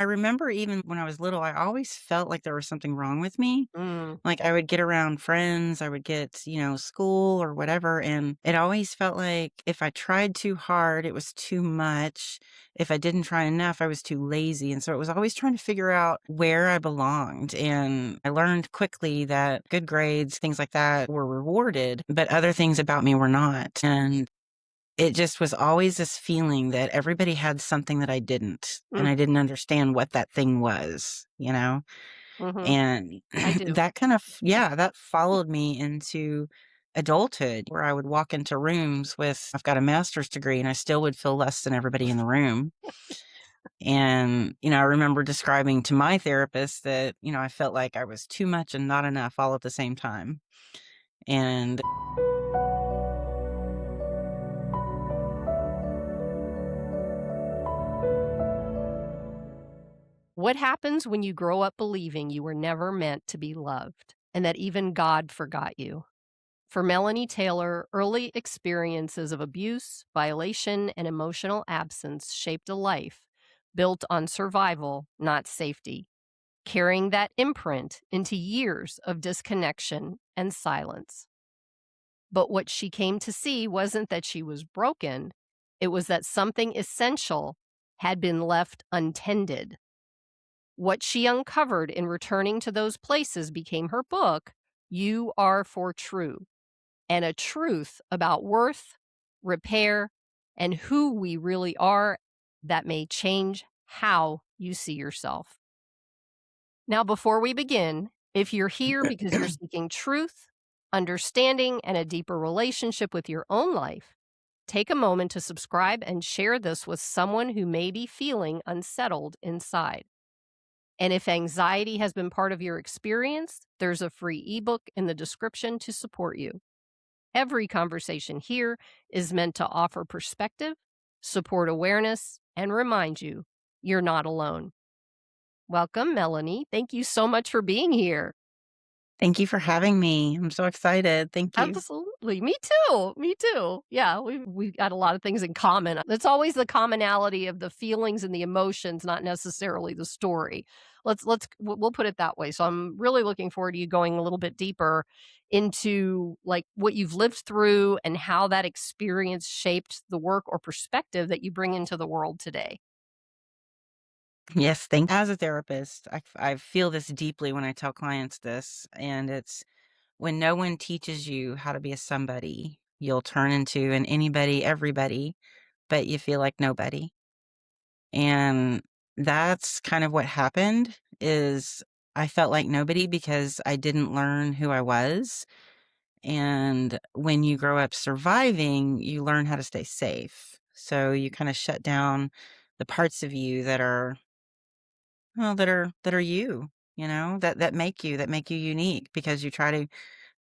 I remember even when I was little, I always felt like there was something wrong with me. Mm, Like, I would get around friends, I would get, school or whatever, and it always felt like if I tried too hard, it was too much. If I didn't try enough, I was too lazy, and so it was always trying to figure out where I belonged, and I learned quickly that good grades, things like that, were rewarded, but other things about me were not, and it just was always this feeling that everybody had something that I didn't, and mm, I didn't understand what that thing was, you know? mhm. And I do. that kind of yeah, that followed me into adulthood where I would walk into rooms with I've got a master's degree and I still would feel less than everybody in the room. And, I remember describing to my therapist that, I felt like I was too much and not enough all at the same time. And What happens when you grow up believing you were never meant to be loved and that even God forgot you? For Melanie Taylor, early experiences of abuse, violation, and emotional absence shaped a life built on survival, not safety, carrying that imprint into years of disconnection and silence. But what she came to see wasn't that she was broken, it was that something essential had been left untended. What she uncovered in returning to those places became her book, You Are For True, and a truth about worth, repair, and who we really are that may change how you see yourself. Now, before we begin, if you're here because you're seeking truth, understanding, and a deeper relationship with your own life, take a moment to subscribe and share this with someone who may be feeling unsettled inside. And if anxiety has been part of your experience, there's a free ebook in the description to support you. Every conversation here is meant to offer perspective, support awareness, and remind you you're not alone. Welcome, Melanie. Thank you so much for being here. thank you for having me. I'm so excited. Thank you. Absolutely. Me too. Me too. Yeah, we've got a lot of things in common. It's always the commonality of the feelings and the emotions, not necessarily the story. We'll put it that way. So I'm really looking forward to you going a little bit deeper into like what you've lived through and how that experience shaped the work or perspective that you bring into the world today. Yes, thank as a therapist, I feel this deeply when I tell clients this, and it's when no one teaches you how to be a somebody, you'll turn into an anybody, everybody, but you feel like nobody. And that's kind of what happened is I felt like nobody because I didn't learn who I was. And when you grow up surviving, you learn how to stay safe. So you kind of shut down the parts of you that are well, that are you, that make you unique because you try to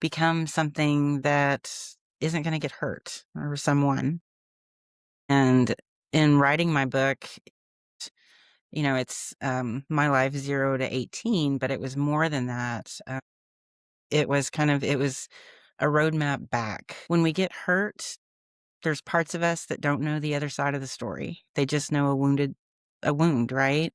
become something that isn't gonna get hurt or someone. And in writing my book, it's, my life 0 to 18, but it was more than that. It was a roadmap back. When we get hurt, there's parts of us that don't know the other side of the story. They just know a wound, right?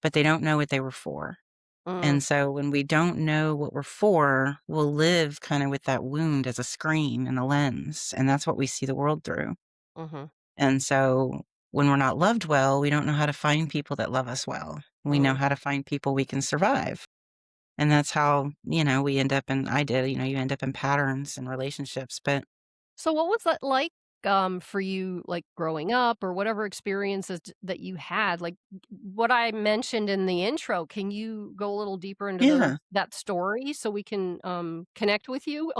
But they don't know what they were for. Mm, And so when we don't know what we're for, we'll live kind of with that wound as a screen and a lens, and that's what we see the world through. mhm, And so when we're not loved well, we don't know how to find people that love us well. We know mm. how to find people we can survive. And that's how, we end up in I did, you end up in patterns and relationships. But So what was that like, for you, like, growing up or whatever experiences that you had? Like, what I mentioned in the intro, can you go a little deeper into yeah. that story so we can, connect with you?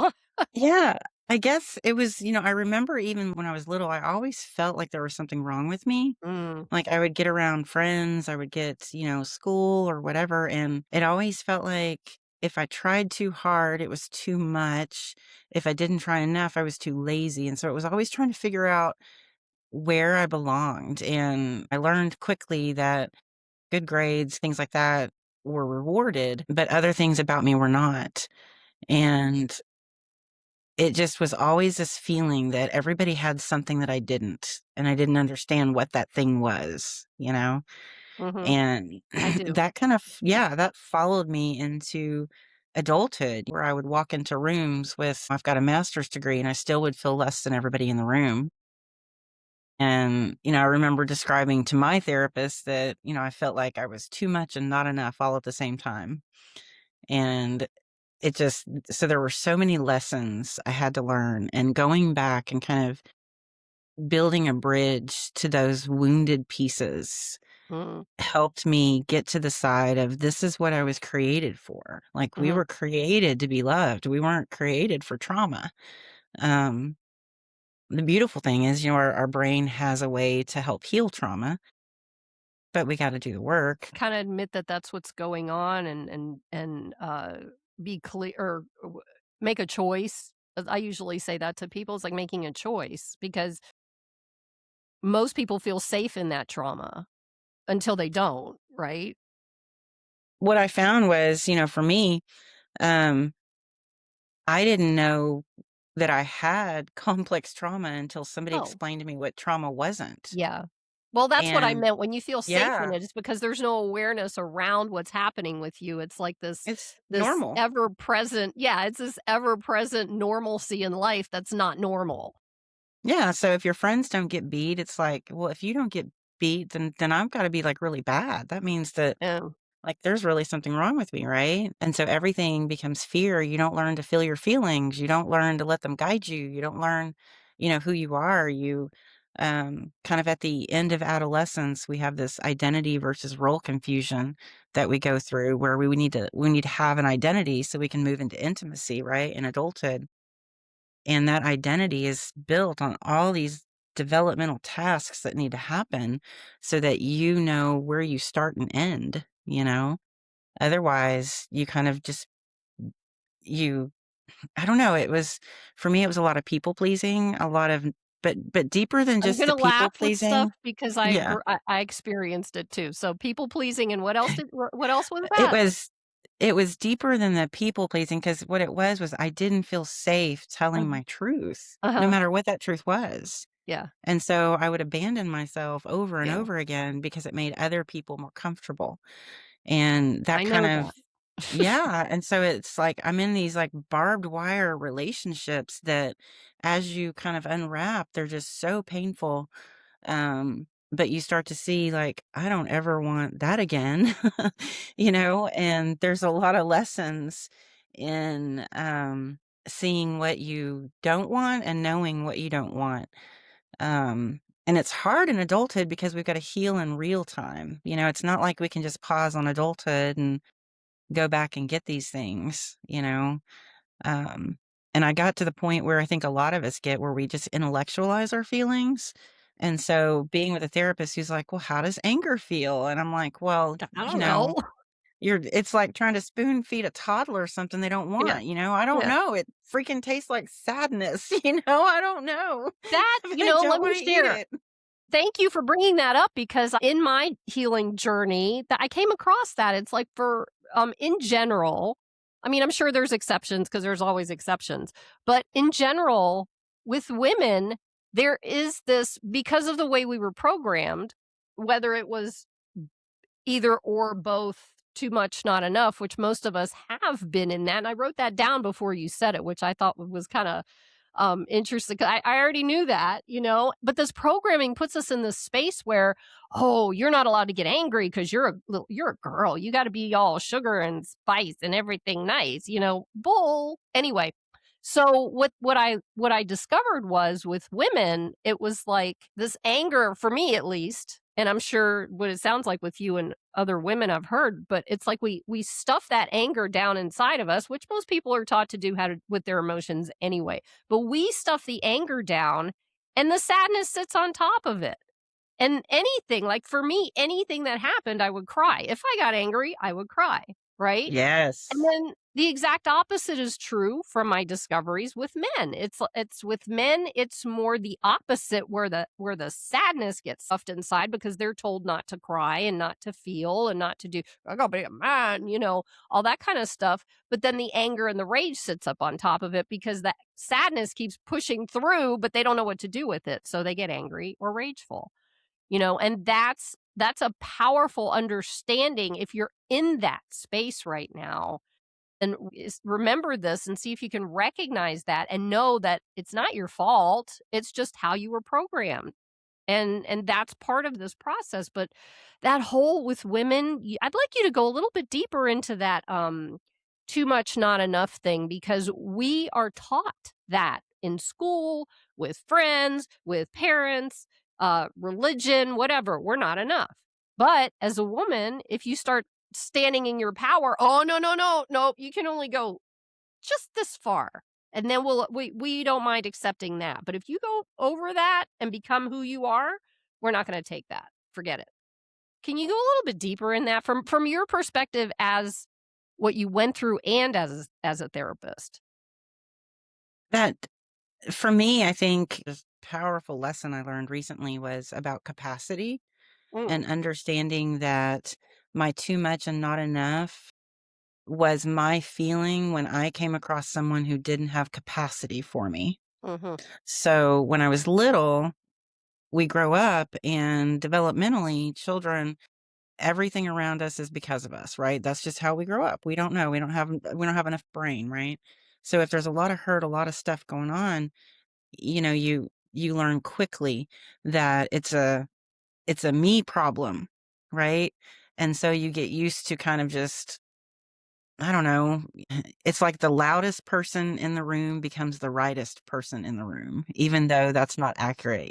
Yeah. I guess it was, I remember even when I was little, I always felt like there was something wrong with me. Mm, Like, I would get around friends, I would get, school or whatever, and it always felt like if I tried too hard, it was too much. If I didn't try enough, I was too lazy, and so it was always trying to figure out where I belonged, and I learned quickly that good grades, things like that, were rewarded, but other things about me were not, and it just was always this feeling that everybody had something that I didn't, and I didn't understand what that thing was, you know? Mhm. And I do. that kind of, yeah, that followed me into adulthood where I would walk into rooms with, I've got a master's degree and I still would feel less than everybody in the room. And, I remember describing to my therapist that, I felt like I was too much and not enough all at the same time. And it just, so there were so many lessons I had to learn, and going back and kind of building a bridge to those wounded pieces Mm, helped me get to the side of this is what I was created for. Like, we mhm. were created to be loved. We weren't created for trauma. Um, the beautiful thing is, our brain has a way to help heal trauma, but we got to do the work. Kinda admit that that's what's going on and be clear or make a choice. I usually say that to people, it's like making a choice because most people feel safe in that trauma until they don't, right? What I found was, for me, um, I didn't know that I had complex trauma until somebody Oh, explained to me what trauma wasn't. yeah. Well, that's what I And meant when you feel safe in yeah, it, it's because there's no awareness around what's happening with you. It's like it's this normal. ever-present yeah, it's this ever-present normalcy in life that's not normal. Yeah, so if your friends don't get beat, it's like, well, if you don't get beat, then I've gotta be, like, really bad. That means that, Yeah. like, there's really something wrong with me, right? And so everything becomes fear. You don't learn to feel your feelings. You don't learn to let them guide you. You don't learn, who you are. Kind of at the end of adolescence, we have this identity versus role confusion that we go through where we need to have an identity so we can move into intimacy, right, in adulthood. And that identity is built on all these developmental tasks that need to happen so that you know where you start and end. Otherwise, you kind of just you I don't know, it was for me, it was a lot of people pleasing, a lot of but deeper than I'm just the gonna people laugh with stuff pleasing. because Yeah. I experienced it too. So people pleasing and what else was It that? was it was deeper than the people pleasing because what it was I didn't feel safe telling Uh-huh. my truth, no Uh-huh. matter what that truth was. Yeah. And so I would abandon myself over and Yeah. over again because it made other people more comfortable. And that I kind know of that. yeah, and so it's like I'm in these like barbed wire relationships that as you kind of unwrap, they're just so painful. But you start to see like I don't ever want that again. And there's a lot of lessons in seeing what you don't want and knowing what you don't want. And it's hard in adulthood because we've got to heal in real time. It's not like we can just pause on adulthood and go back and get these things. Um, and I got to the point where I think a lot of us get where we just intellectualize our feelings. And so being with a therapist who's like, well, how does anger feel? And I'm like, well, I don't know. it's like trying to spoon feed a toddler something they don't Yeah. want. I don't Yeah. know. It freaking tastes like sadness. I don't know, That, but I don't let me want to eat share. it. Thank you for bringing that up because in my healing journey that I came across that. It's like for in general, I mean, I'm sure there's exceptions because there's always exceptions, but in general, with women, there is this because of the way we were programmed, whether it was either or both too much, not enough, which most of us have been in that. And I wrote that down before you said it, which I thought was kind of interesting. I already knew that, but this programming puts us in this space where, oh, you're not allowed to get angry because you're a girl. You got to be all sugar and spice and everything nice, bull. Anyway, so what I discovered was with women, it was like this anger for me at least, and I'm sure what it sounds like with you and other women I've heard, but it's like we stuff that anger down inside of us, which most people are taught to do how to with their emotions anyway. But we stuff the anger down and the sadness sits on top of it. And anything, like for me, anything that happened, I would cry. If I got angry, I would cry, right? And Yes. then the exact opposite is true from my discoveries with men. It's with men, it's more the opposite where the sadness gets stuffed inside because they're told not to cry and not to feel and not to do I gotta be a man, all that kind of stuff. But then the anger and the rage sits up on top of it because that sadness keeps pushing through, but they don't know what to do with it. So they get angry or rageful. And that's that's a powerful understanding if you're in that space right now. And remember this and see if you can recognize that and know that it's not your fault. It's just how you were programmed. And that's part of this process, but that whole with women, I'd like you to go a little bit deeper into that too much not enough thing, because we are taught that in school, with friends, with parents, religion, whatever. We're not enough. But as a woman, if you start standing in your power, oh no, no, no, no, you can only go just this far. And then we don't mind accepting that. But if you go over that and become who you are, we're not going to take that. Forget it. Can you go a little bit deeper in that from your perspective as what you went through and as a therapist? That for me, I think this powerful lesson I learned recently was about capacity Mm, and understanding that my too much and not enough was my feeling when I came across someone who didn't have capacity for me. mhm, So when I was little, we grow up and developmentally, children, everything around us is because of us, right? That's just how we grow up. We don't know. We don't have enough brain, right? So if there's a lot of hurt, a lot of stuff going on, you learn quickly that it's a me problem, right? And so you get used to kind of just, I don't know, it's like the loudest person in the room becomes the rightest person in the room, even though that's not accurate?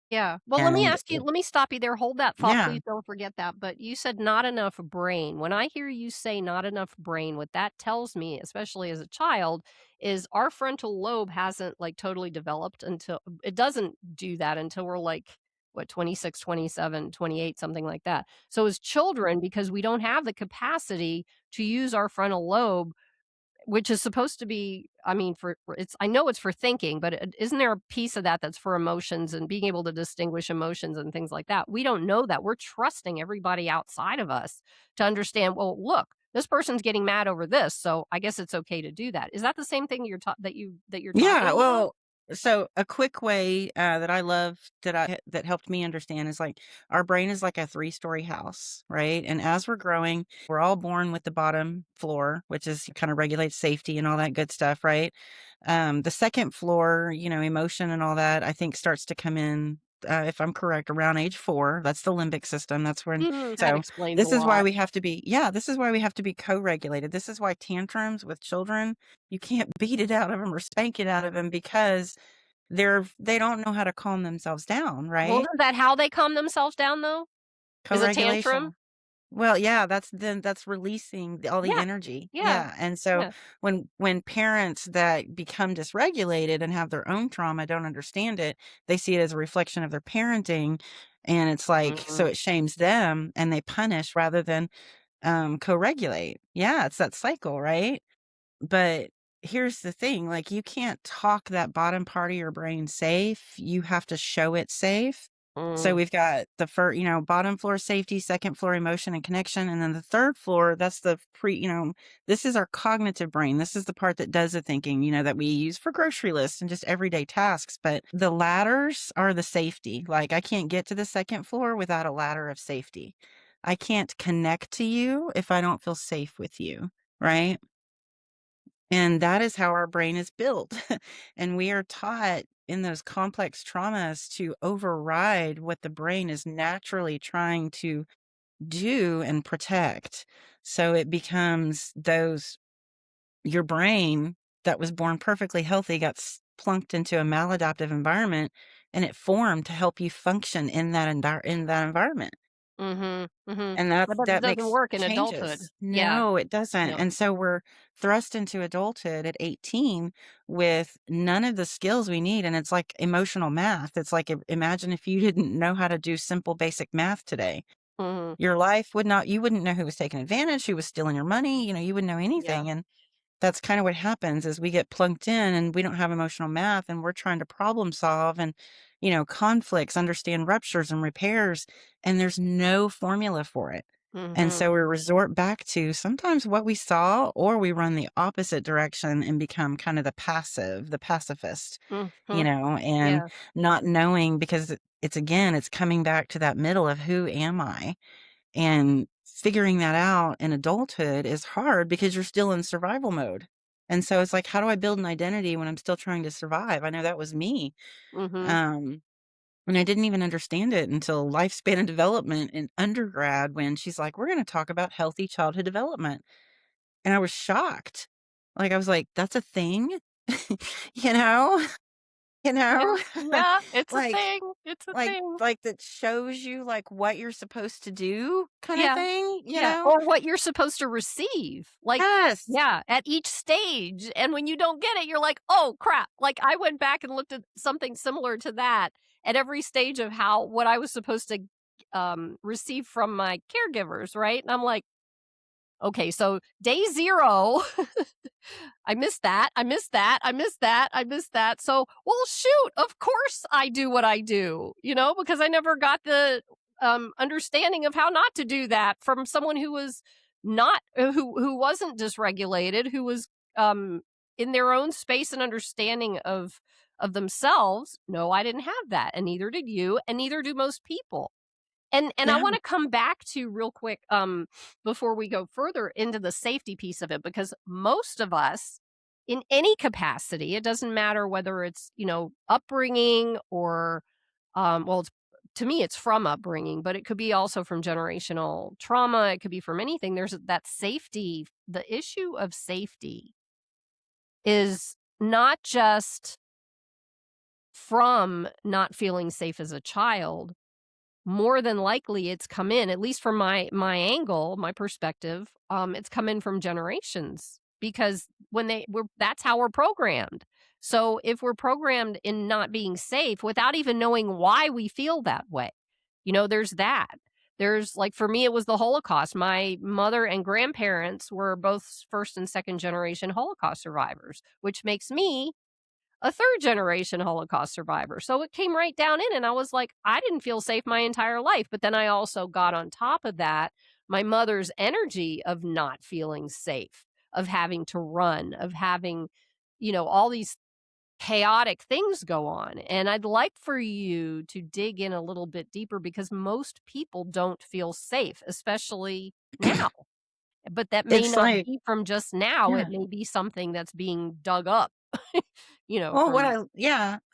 yeah. Well, let me And ask you, let me stop you there. Hold that thought, yeah, please don't forget that. But you said not enough brain. When I hear you say not enough brain, what that tells me, especially as a child, is our frontal lobe hasn't like totally developed until it doesn't do that until we're like what 26, 27, 28, something like that. So as children, because we don't have the capacity to use our frontal lobe, which is supposed to be, I mean, for it's, I know it's for thinking, but isn't there a piece of that that's for emotions and being able to distinguish emotions and things like that? We don't know that. We're trusting everybody outside of us to understand, well, look, this person's getting mad over this, so I guess it's okay to do that. Is that the same thing that you're yeah, talking about? well, so a quick way, that I love that helped me understand is, like, our brain is like a three-story house, right? And as we're growing, we're all born with the bottom floor, which is kinda regulates safety and all that good stuff, right? The second floor, emotion and all that, I think starts to come in, if I'm correct, around age 4. That's the limbic system, that's when That so, explains a this is why lot. we have to be yeah, this is why we have to be co-regulated. This is why tantrums with children, you can't beat it out of them or spank it out of them because they don't know how to calm themselves down, Well, right? isn't that how they calm themselves down, though? Is a tantrum? Co-regulation. Well, yeah, that's releasing all the Yeah, energy. yeah, Yeah, and so yeah. when parents that become dysregulated and have their own trauma don't understand it, they see it as a reflection of their parenting, and it's like so Mhm, it shames them and they punish rather than, co-regulate. Yeah, it's that cycle, right? But here's the thing, like, you can't talk that bottom part of your brain safe, you have to show it safe. So mm, we've got the bottom floor safety, second floor emotion and connection, and then the third floor, that's the this is our cognitive brain. This is the part that does the thinking, that we use for grocery lists and just everyday tasks. But the ladders are the safety. Like, I can't get to the second floor without a ladder of safety. I can't connect to you if I don't feel safe with you, right? And that is how our brain is built. And we are taught in those complex traumas to override what the brain is naturally trying to do and protect. So it becomes your brain that was born perfectly healthy got plunked into a maladaptive environment and it formed to help you function in that environment. mhm, mhm. And But that that doesn't makes work in adulthood. changes. Yeah, No, it doesn't, no. and so we're thrust into adulthood at 18 with none of the skills we need, and it's like emotional math. It's like, imagine if you didn't know how to do simple, basic math today. Mhm, Your life would not you wouldn't know who was taking advantage, who was stealing your money, you wouldn't know yeah, anything, and that's kinda what happens is we get plunked in and we don't have emotional math and we're trying to problem solve and, conflicts, understand ruptures and repairs, and there's no formula for it. And mhm, so we resort back to sometimes what we saw, or we run the opposite direction and become kind of the pacifist, mhm, and yeah, not knowing because it's again, it's coming back to that middle of who am I? And figuring that out in adulthood is hard because you're still in survival mode. And so it's like, how do I build an identity when I'm still trying to survive? I know that was me. Mhm. Um, and I didn't even understand it until lifespan and development in undergrad when she's like, we're going to talk about healthy childhood development. And I was shocked. Like, I was like, that's a thing, you know, you Yeah. know, Yeah, it's a like, thing. It's a thing. that shows you like what you're supposed to do kind of Yeah. thing, you Yeah, know? or what you're supposed to receive, like Yes. yeah, at each stage, and when you don't get it, you're like, "Oh, crap." Like, I went back and looked at something similar to that at every stage of how what I was supposed to, receive from my caregivers, right? And I'm like, "Okay, so day 0, I missed that, I missed that, I missed that, I missed that. So, well, shoot, of course I do what I do, because I never got the understanding of how not to do that from someone who was not who wasn't dysregulated, who was um in their own space and understanding of themselves. No, I didn't have that, and neither did you, and neither do most people. And I Yeah. wanna come back to real quick, before we go further into the safety piece of it, because most of us, in any capacity, it doesn't matter whether it's, upbringing or, well, it's to me, it's from upbringing, but it could be also from generational trauma, it could be from anything. There's that safety the issue of safety is not just from not feeling safe as a child. More than likely, it's come in, at least from my angle, my perspective, it's come in from generations because when we're that's how we're programmed. So, if we're programmed in not being safe without even knowing why we feel that way, there's that. There's like, for me, it was the Holocaust. My mother and grandparents were both first and second generation Holocaust survivors, which makes me a third generation Holocaust survivor. So it came right down in, and I was like, I didn't feel safe my entire life. But then I also got on top of that my mother's energy of not feeling safe, of having to run, of having, all these chaotic things go on. And I'd like for you to dig in a little bit deeper because most people don't feel safe, especially now. But that may It's not like, be from just now. It yeah. may be something that's being dug up, Well, from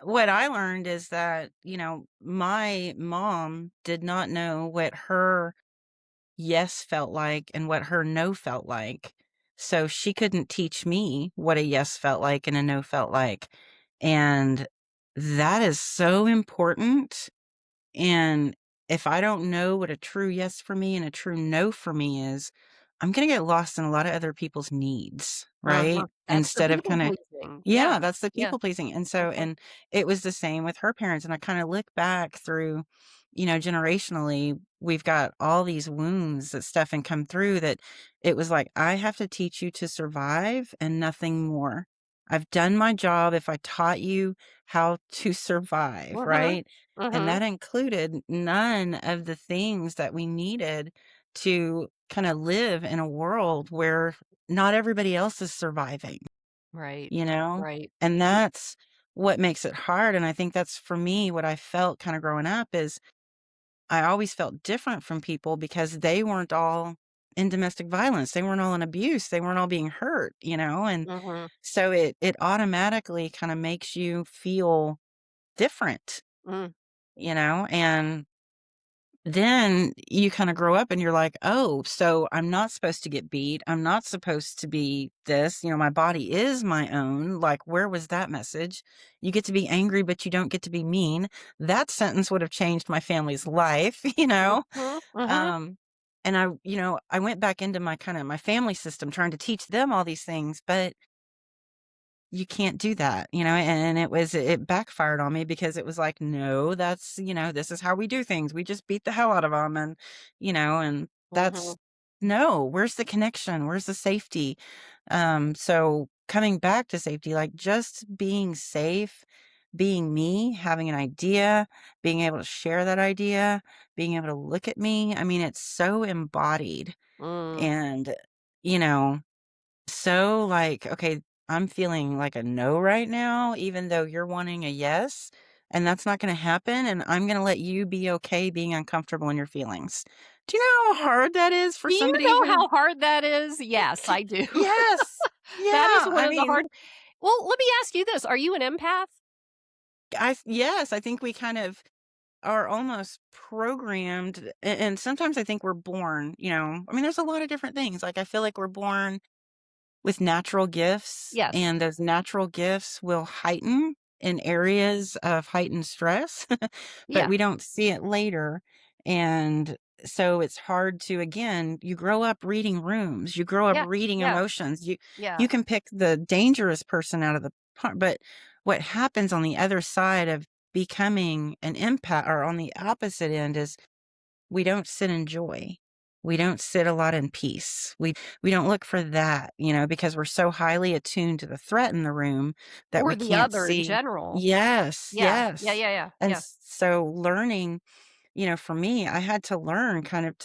what I learned is that, my mom did not know what her yes felt like and what her no felt like. So she couldn't teach me what a yes felt like and a no felt like. And that is so important. And if I don't know what a true yes for me and a true no for me is, I'm gonna get lost in a lot of other people's needs, right? Uh-huh. That's the Instead of people kinda pleasing. Yeah, yeah, that's the yeah. people pleasing, and so Mhm, and it was the same with her parents, and I kinda look back through, generationally, we've got all these wounds that Stefan come through that it was like, "I have to teach you to survive and nothing more. I've done my job if I taught you how to survive," mhm, right? And mhm, that included none of the things that we needed to kinda live in a world where not everybody else is surviving, right, you know? right, And that's what makes it hard, and I think that's for me what I felt kinda growing up is I always felt different from people because they weren't all in domestic violence, they weren't all in abuse, they weren't all being hurt, and mhm, so it automatically kinda makes you feel different, mm, and then you kinda grow up and you're like, "Oh, so I'm not supposed to get beat. I'm not supposed to be this, my body is my own." Like, where was that message? You get to be angry, but you don't get to be mean. That sentence would have changed my family's life, mhm, mhm, Um, and I went back into my family system trying to teach them all these things, but you can't do that, and it backfired on me because it was like, "No, this is how we do things. We just beat the hell out of them," and mhm, that's no, where's the connection? Where's the safety? So coming back to safety, like, just being safe, being me, having an idea, being able to share that idea, being able to look at me, I mean, it's so embodied mm, and, you know so, like, okay, I'm feeling like a no right now, even though you're wanting a yes. and that's not gonna happen, and I'm gonna let you be okay being uncomfortable in your feelings. Do you know how hard that is for Do you somebody know who how hard that is? Yes, I do. Yes. Yeah, That is one I of the mean, hard Well, let me ask you this, are you an empath? yes, I think we kind of are almost programmed, and sometimes I think we're born, I mean, there's a lot of different things, like, I feel like we're born with natural gifts, Yes. and those natural gifts will heighten in areas of heightened stress, but Yeah. we don't see it later, and so it's hard to again, you grow up reading rooms, you grow up Yeah. reading Yeah. emotions, you Yeah. can pick the dangerous person out of the part, but what happens on the other side of becoming an empath or on the opposite end is we don't sit in joy. We don't sit a lot in peace. We don't look for that, because we're so highly attuned to the threat in the room that Or we the can't other in see. general. Yes, Yeah. Yeah, yes. yeah, yeah, And yeah. so learning, for me, I had to learn kind of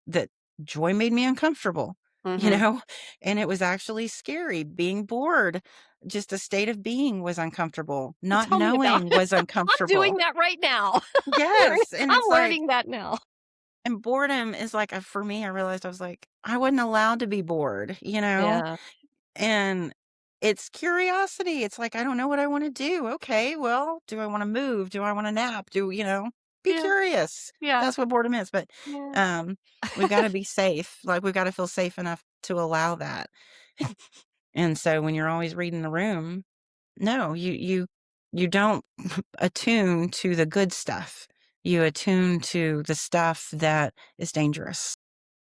that joy made me uncomfortable, you Mhm. know, and it was actually scary. Being bored, just a state of being was uncomfortable. Well, Not tell me about knowing it. was I'm doing uncomfortable. that right now. Yes. And I'm it's like, learning that now. and boredom is like for me, I realized I was like, I wasn't allowed to be bored, Yeah. And it's curiosity. It's like, I don't know what I want to do. Okay, well, do I want to move? Do I want to nap? Be Yeah. curious. Yeah. That's what boredom is. But Yeah. um we've got to be safe. Like we've got to feel safe enough to allow that. And so when you're always reading the room, no, you don't attune to the good stuff. You attune to the stuff that is dangerous.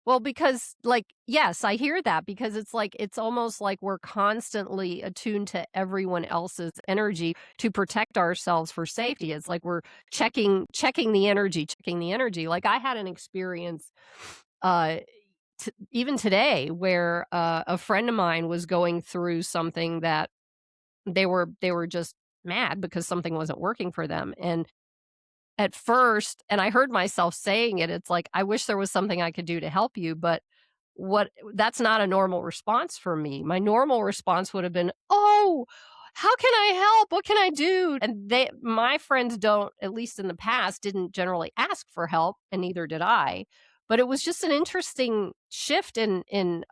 Well, because, like, yes, I hear that because it's like it's almost like we're constantly attuned to everyone else's energy to protect ourselves for safety. It's like we're checking the energy, checking the energy. Like I had an experience uh even today where a friend of mine was going through something that they were just mad because something wasn't working for them. And at first, and I heard myself saying it, it's like, "I wish there was something I could do to help you," but what that's not a normal response for me. My normal response would have been, "Oh, how can I help? What can I do?" And my friends don't, at least in the past, didn't generally ask for help, and neither did I. But it was just an interesting shift in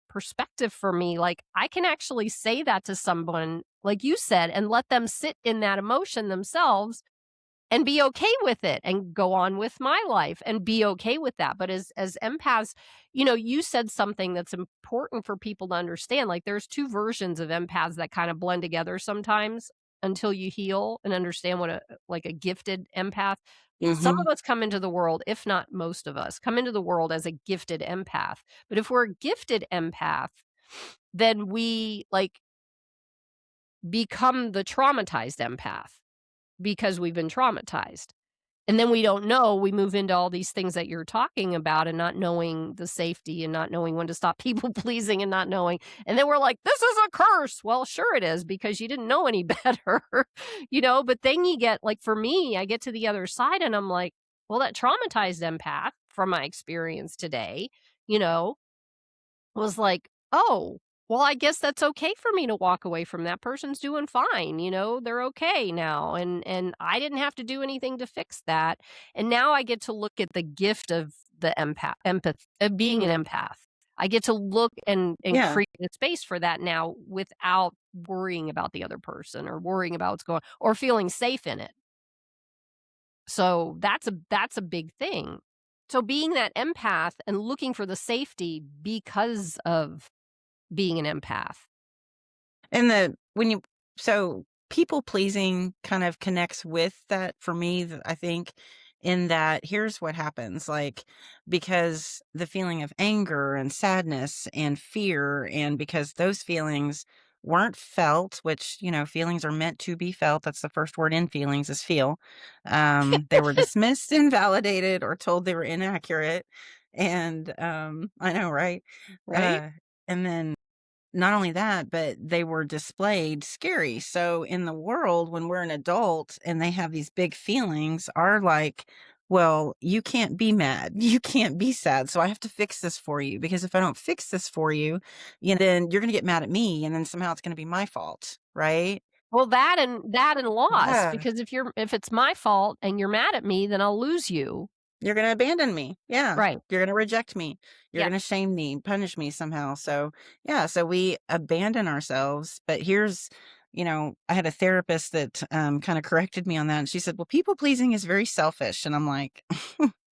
perspective for me. Like, I can actually say that to someone, like you said, and let them sit in that emotion themselves and be okay with it and go on with my life and be okay with that. But as empaths, you said something that's important for people to understand. Like there's two versions of empaths that kind of blend together sometimes until you heal and understand what a gifted empath. Some Mhm. of us come into the world, if not most of us, come into the world as a gifted empath. But if we're a gifted empath, then we like become the traumatized empath because we've been traumatized. And then we don't know, we move into all these things that you're talking about and not knowing the safety and not knowing when to stop people pleasing and not knowing. And then we're like, this is a curse. Well, sure it is because you didn't know any better, but then you get like for me, I get to the other side and I'm like, well, that traumatized empath from my experience today, you know, was like, "Oh, well, I guess that's okay for me to walk away from that person's doing fine, they're okay now, and I didn't have to do anything to fix that." And now I get to look at the gift of the empath of being an empath. I get to look and Yeah. create a space for that now without worrying about the other person or worrying about what's going or feeling safe in it. So that's a big thing. So being that empath and looking for the safety because of being an empath. And the when you so people pleasing kind of connects with that for me, I think, in that here's what happens, like, because the feeling of anger and sadness and fear, and because those feelings weren't felt, which, feelings are meant to be felt. That's the first word in feelings is feel. They were dismissed, invalidated, or told they were inaccurate. And I know, right? Right? Uh, and then not only that, but they were displayed scary. So in the world, when we're an adult and they have these big feelings, are like, well, you can't be mad. You can't be sad. So I have to fix this for you because if I don't fix this for you, then you're going to get mad at me and then somehow it's going to be my fault. Right. Well, that and loss, Yeah. because if it's my fault and you're mad at me, then I'll lose you. You're gonna abandon me. Yeah. Right. You're gonna reject me. You're Yeah. gonna shame me, punish me somehow. So, yeah, so we abandon ourselves. But here's, I had a therapist that kind of corrected me on that. And she said, well, people pleasing is very selfish. And I'm like,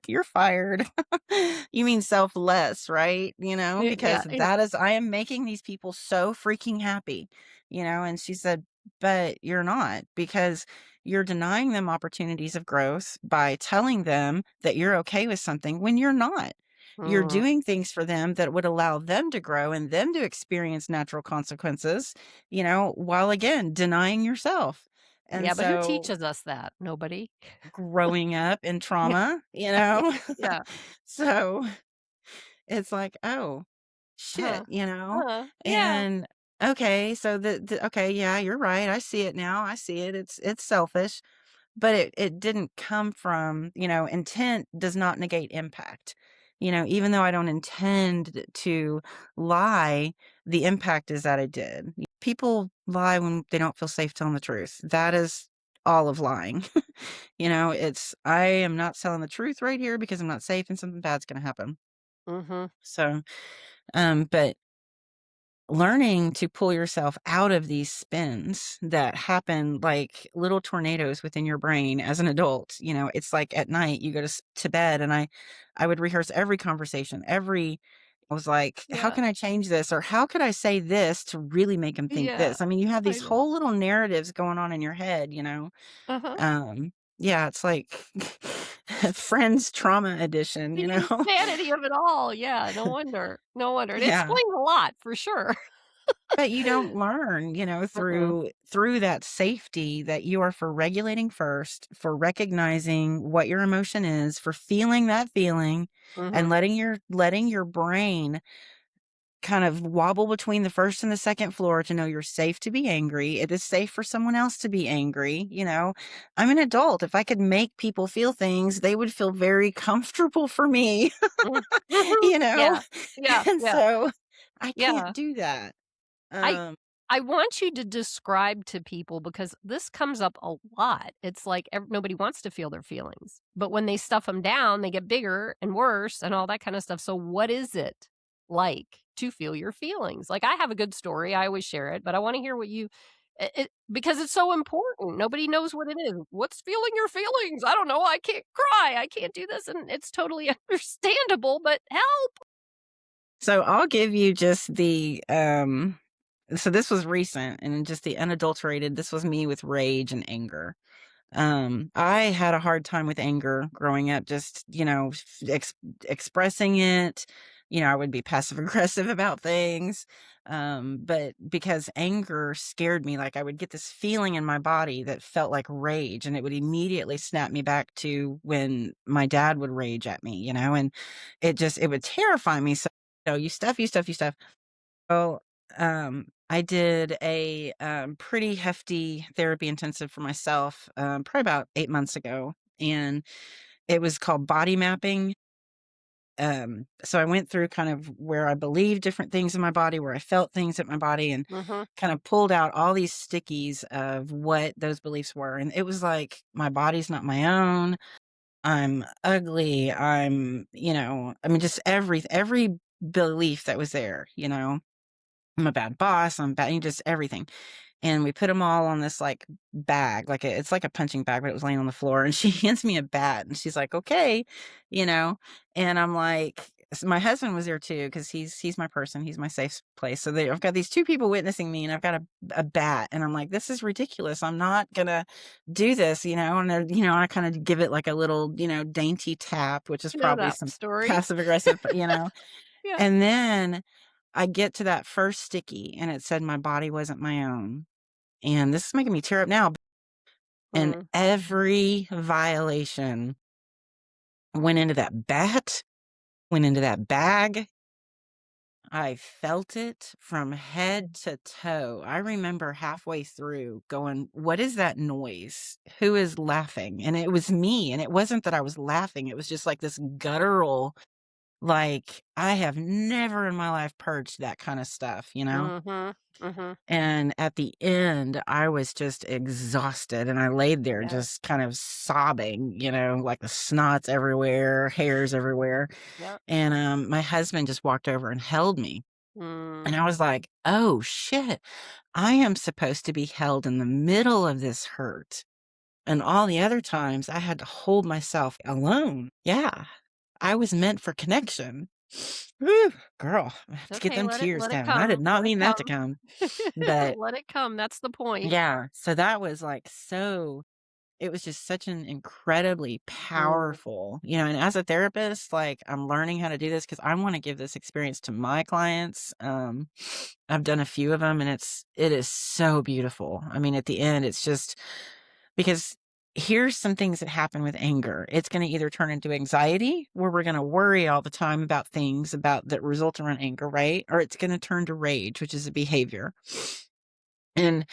you're fired. You mean selfless, right? Yeah, Because yeah. I am making these people so freaking happy, and she said, but you're not, because you're denying them opportunities of growth by telling them that you're okay with something when you're not. You're Mhm. doing things for them that would allow them to grow and them to experience natural consequences, while again denying yourself. And Yeah, but who so teaches us that? Nobody. growing up in Yeah, trauma, yeah. so it's like, oh, shit, Huh. Huh. Yeah. and okay, so okay, yeah, you're right. I see it now. I see it. It's selfish. But it didn't come from, intent does not negate impact. Even though I don't intend to lie, the impact is that I did. People lie when they don't feel safe telling the truth. That is all of lying. It's I am not telling the truth right here because I'm not safe and something bad's gonna happen. Mhm. So, but learning to pull yourself out of these spins that happen like little tornadoes within your brain as an adult. It's like at night you go to bed, and I would rehearse every conversation. I was like, how Yeah. can I change this, or how could I say this to really make him think Yeah. this? I mean, you have I these know. whole little narratives going on in your head. Uh-huh. Yeah, it's like Friends Trauma Edition. The insanity of it all. Yeah, no wonder. No wonder. It Yeah. explains a lot for sure. But you don't learn, Mm-mm. through that safety that you are for regulating first, for recognizing what your emotion is, for feeling that feeling, and Mhm. letting your brain kind of wobble between the first and the second floor to know you're safe to be angry. It is safe for someone else to be angry. I'm an adult. If I could make people feel things, they would feel very comfortable for me, Mm. Mhm. you know? Yeah. Yeah, And yeah, so I can't yeah. do that. I Um I want you to describe to people, because this comes up a lot. It's like nobody wants to feel their feelings, but when they stuff them down, they get bigger and worse and all that kind of stuff. So what is it like to feel your feelings? Like, I have a good story. I always share it, but I want to hear what because it's so important. Nobody knows what it is. What's feeling your feelings? I don't know. I can't cry. I can't do this, and it's totally understandable. But help. So I'll give you just so this was recent and just the unadulterated, this was me with rage and anger. I had a hard time with anger growing up, just, expressing it. I would be passive aggressive about things. But because anger scared me, like I would get this feeling in my body that felt like rage, and it would immediately snap me back to when my dad would rage at me, and it would terrify me. So, you stuff, you stuff, you stuff. Well, I did a pretty hefty therapy intensive for myself, probably about 8 months ago, and it was called body mapping. So I went through kind of where I believed different things in my body, where I felt things in my body, and Mhm. kind of pulled out all these stickies of what those beliefs were. And it was like, my body's not my own. I'm ugly. I mean, just every belief that was there. I'm a bad boss, I'm bad, just everything. And we put them all on this like bag, it's like a punching bag, but it was laying on the floor. And she hands me a bat, and she's like, okay, you know, and I'm like, my husband was there too, because he's my person, he's my safe place. So I've got these two people witnessing me, and I've got a bat, and I'm like, this is ridiculous. I'm not gonna do this. And I kind of give it like a little, dainty tap, which is I know probably that some story. passive aggressive. Yeah. And then I get to that first sticky, and it said my body wasn't my own. And this is making me tear up now. And Mm. every violation went into that bat, went into that bag. I felt it from head to toe. I remember halfway through going, what is that noise? Who is laughing? And it was me. And it wasn't that I was laughing. It was just like this guttural, Like, I have never in my life purged that kind of stuff, you know? Mhm. Mhm. And at the end, I was just exhausted, and I laid there Yeah. just kind of sobbing, you know, like the snot's everywhere, hairs everywhere. Yep. And my husband just walked over and held me. Mm. And I was like, oh shit, I am supposed to be held in the middle of this hurt. And all the other times I had to hold myself alone. Yeah. I was meant for connection. Whew, girl, I have It's to get okay, them let it tears let it down. I did come, not let it mean that to come. come. But Let it come, that's the point. yeah, so that was like so it was just such an incredibly Mm. powerful, you know, and as a therapist, like I'm learning how to do this because I want to give this experience to my clients. I've done a few of them and it is so beautiful. I mean, at the end, it's just because here's some things that happen with anger. It's going to either turn into anxiety where we're going to worry all the time about things about that result around anger, right? Or it's going to turn to rage, which is a behavior. And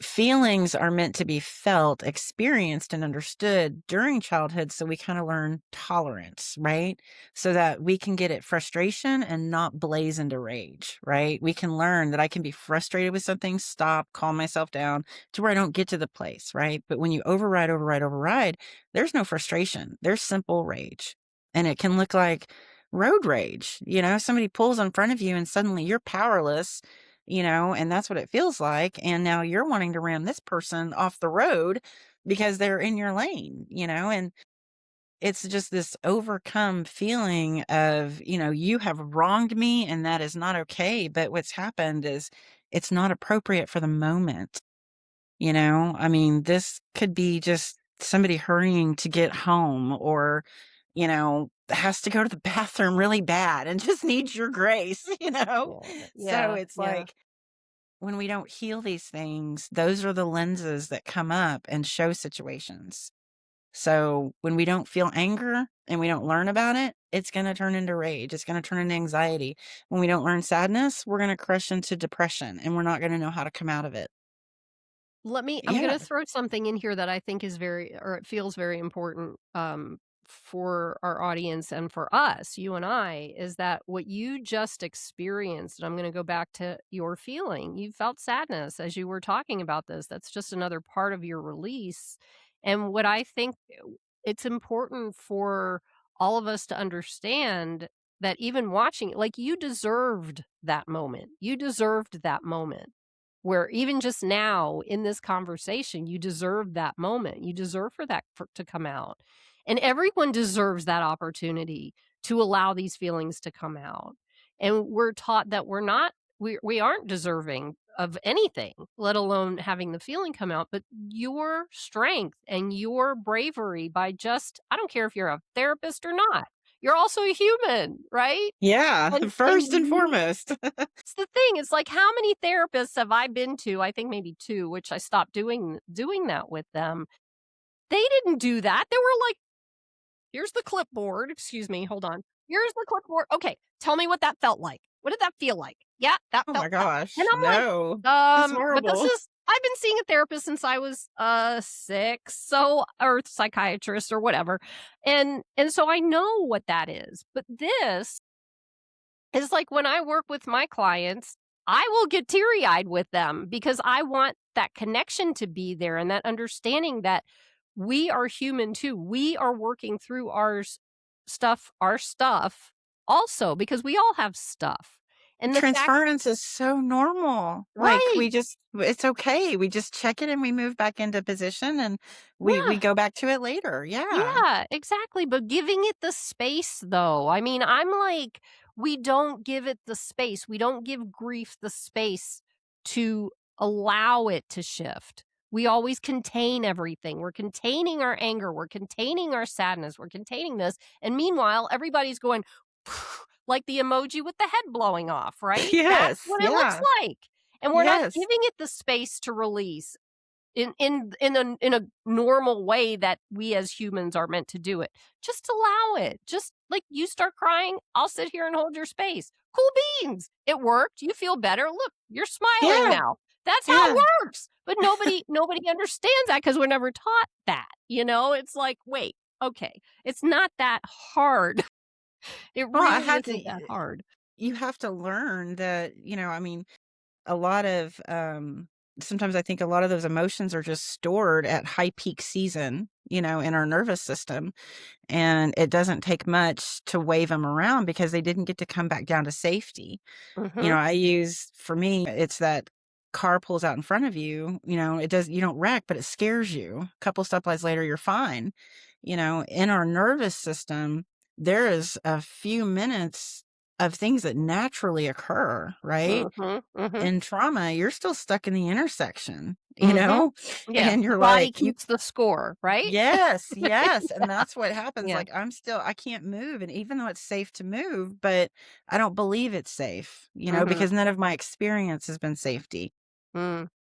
feelings are meant to be felt, experienced, and understood during childhood so we kind of learn tolerance, right? So that we can get at frustration and not blaze into rage, right? We can learn that I can be frustrated with something, stop, calm myself down to where I don't get to the place, right? But when you override, there's no frustration. There's simple rage. And it can look like road rage. You know, somebody pulls in front of you and suddenly you're powerless, you know, and that's what it feels like. And now you're wanting to ram this person off the road because they're in your lane, you know, and it's just this overcome feeling of, you know, you have wronged me and that is not okay. But what's happened is it's not appropriate for the moment. You know, I mean, this could be just somebody hurrying to get home or, you know, has to go to the bathroom really bad and just needs your grace, you know? Yeah, So yeah, it's yeah. like, when we don't heal these things, those are the lenses that come up and show situations. So when we don't feel anger and we don't learn about it, it's going to turn into rage. It's going to turn into anxiety. When we don't learn sadness, we're going to crush into depression and we're not going to know how to come out of it. I'm Yeah. gonna throw something in here that I think is very or it feels very important, for our audience and for us, you and I, is that what you just experienced, and I'm gonna go back to your feeling. You felt sadness as you were talking about this. That's just another part of your release. And what I think it's important for all of us to understand that even watching it, like you deserved that moment. You deserved that moment. Where even just now in this conversation, you deserve that moment. You deserve for that to come out. And everyone deserves that opportunity to allow these feelings to come out. And we're taught that we aren't deserving of anything, let alone having the feeling come out. But your strength and your bravery by just, I don't care if you're a therapist or not, you're also a human, right? Yeah. And First and you foremost. it's the thing, it's like, how many therapists have I been to? I think maybe 2, which I stopped doing that with them. They didn't do that. They were like, "Here's the clipboard." Excuse me, hold on. "Here's the clipboard. Okay, tell me what that felt like. What did that feel like?" "Yeah, that Oh felt my that." And gosh. I'm like, No. It's but this horrible. is I've been seeing a therapist since I was, 6, so or psychiatrist or whatever, and so I know what that is. But this it's like when I work with my clients, I will get teary-eyed with them because I want that connection to be there and that understanding that we are human too. We are working through our stuff also because we all have stuff. And the fact Transference is so normal. Like right. we just it's okay. We just check it and we move back into position and we Yeah. go back to it later. Yeah. Yeah, exactly, but giving it the space, though. I mean, I'm like, we don't give it the space. We don't give grief the space to allow it to shift. We always contain everything. We're containing our anger. We're containing our sadness. We're containing this. And meanwhile, everybody's going like the emoji with the head blowing off, right? That's Yes. what it looks Yeah. like. And we're not Yes. giving it the space to release in a normal way that we as humans are meant to do it. Just allow it. Just like you start crying, I'll sit here and hold your space. Cool beans. It worked. You feel better. Look, you're smiling Yeah. now. That's how Yeah. it works. But nobody understands that because we're never taught that. You know, it's like, wait, okay, it's not that hard. It Well, I really had isn't that to hard. you have to learn that, I mean, a lot of, sometimes I think a lot of those emotions are just stored at high peak season, in our nervous system, and it doesn't take much to wave them around because they didn't get to come back down to safety. Mhm, For me, it's that car pulls out in front of you, you don't wreck, but it scares you. A couple stoplights later, you're fine. In our nervous system, there is a few minutes of things that naturally occur, right? mhm, mhm, In trauma, you're still stuck in the intersection, mhm. Yeah, and the you're body like, you keeps the score, right? yes, yes, and that's what happens, Yeah, like, I can't move, and even though it's safe to move, but I don't believe it's safe, mhm. because none of my experience has been safety.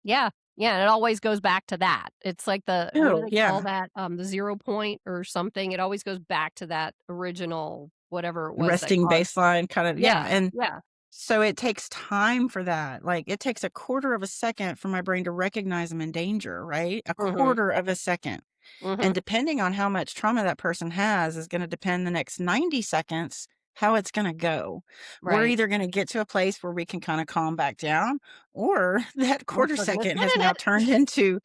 Yeah, yeah, and it always goes back to that. It's like the what do Oh, they call yeah, that? The 0 point or something. It always goes back to that original whatever it was that resting caused. baseline kind of, yeah, Yeah, and yeah. so it takes time for that, like, it takes a quarter of a second for my brain to recognize I'm in danger, right? A Mhm, quarter of a second. mhm. And depending on how much trauma that person has is gonna depend the next 90 seconds how it's gonna go. We're Right. either gonna get to a place where we can kinda calm back down, or that We're quarter gonna second sit has in now it. turned into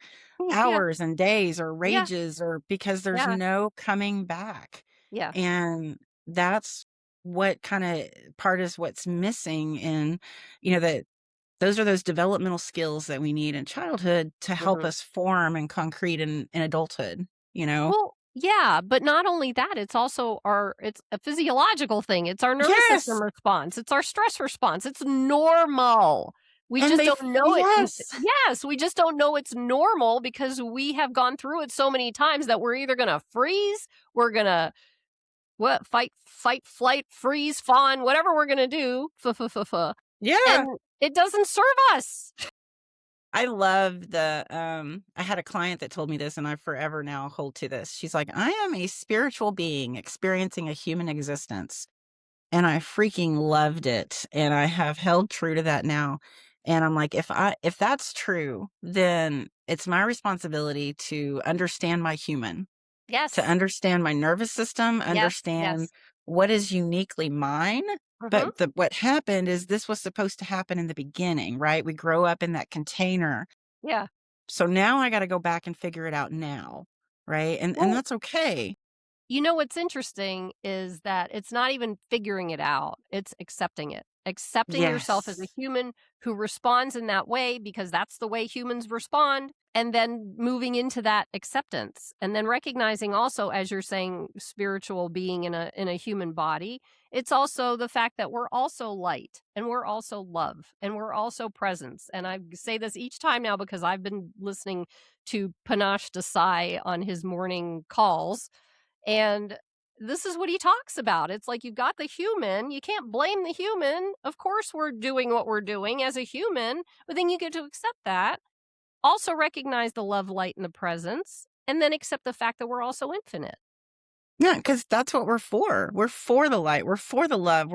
Yeah, hours and days or yeah, rages or because there's yeah, no coming back. yeah. And that's what kinda part is what's missing in, that those are those developmental skills that we need in childhood to help Mhm. us form and concrete in adulthood, you know? Well, yeah, but not only that, it's also it's a physiological thing. It's our nervous system Yes, response. It's our stress response. It's normal. We and just don't know it. yes. Yes, we just don't know it's normal because we have gone through it so many times that we're either going to freeze, we're going to what fight, flight, freeze, fawn, whatever we're going to do. Yeah. And it doesn't serve us. I love I had a client that told me this, and I forever now hold to this. She's like, "I am a spiritual being experiencing a human existence." And I freaking loved it, and I have held true to that now. And I'm like, if that's true, then it's my responsibility to understand my human, to Yes. understand my nervous system, Yes. understand Yes. what is uniquely mine. Mhm. But what happened is this was supposed to happen in the beginning, right? We grow up in that container. Yeah. So now I gotta go back and figure it out now, right? And Well, that's okay. you know what's interesting is that it's not even figuring it out, it's accepting it. Accepting yourself as a Yes. human who responds in that way because that's the way humans respond, and then moving into that acceptance. And then recognizing also, as you're saying, spiritual being in a human body, it's also the fact that we're also light and we're also love and we're also presence. And I say this each time now because I've been listening to Panache Desai on his morning calls, and this is what he talks about. It's like you've got the human, you can't blame the human. Of course, we're doing what we're doing as a human, but then you get to accept that. Also recognize the love, light, and the presence, and then accept the fact that we're also infinite. Yeah, because that's what we're for. We're for the light, we're for the love,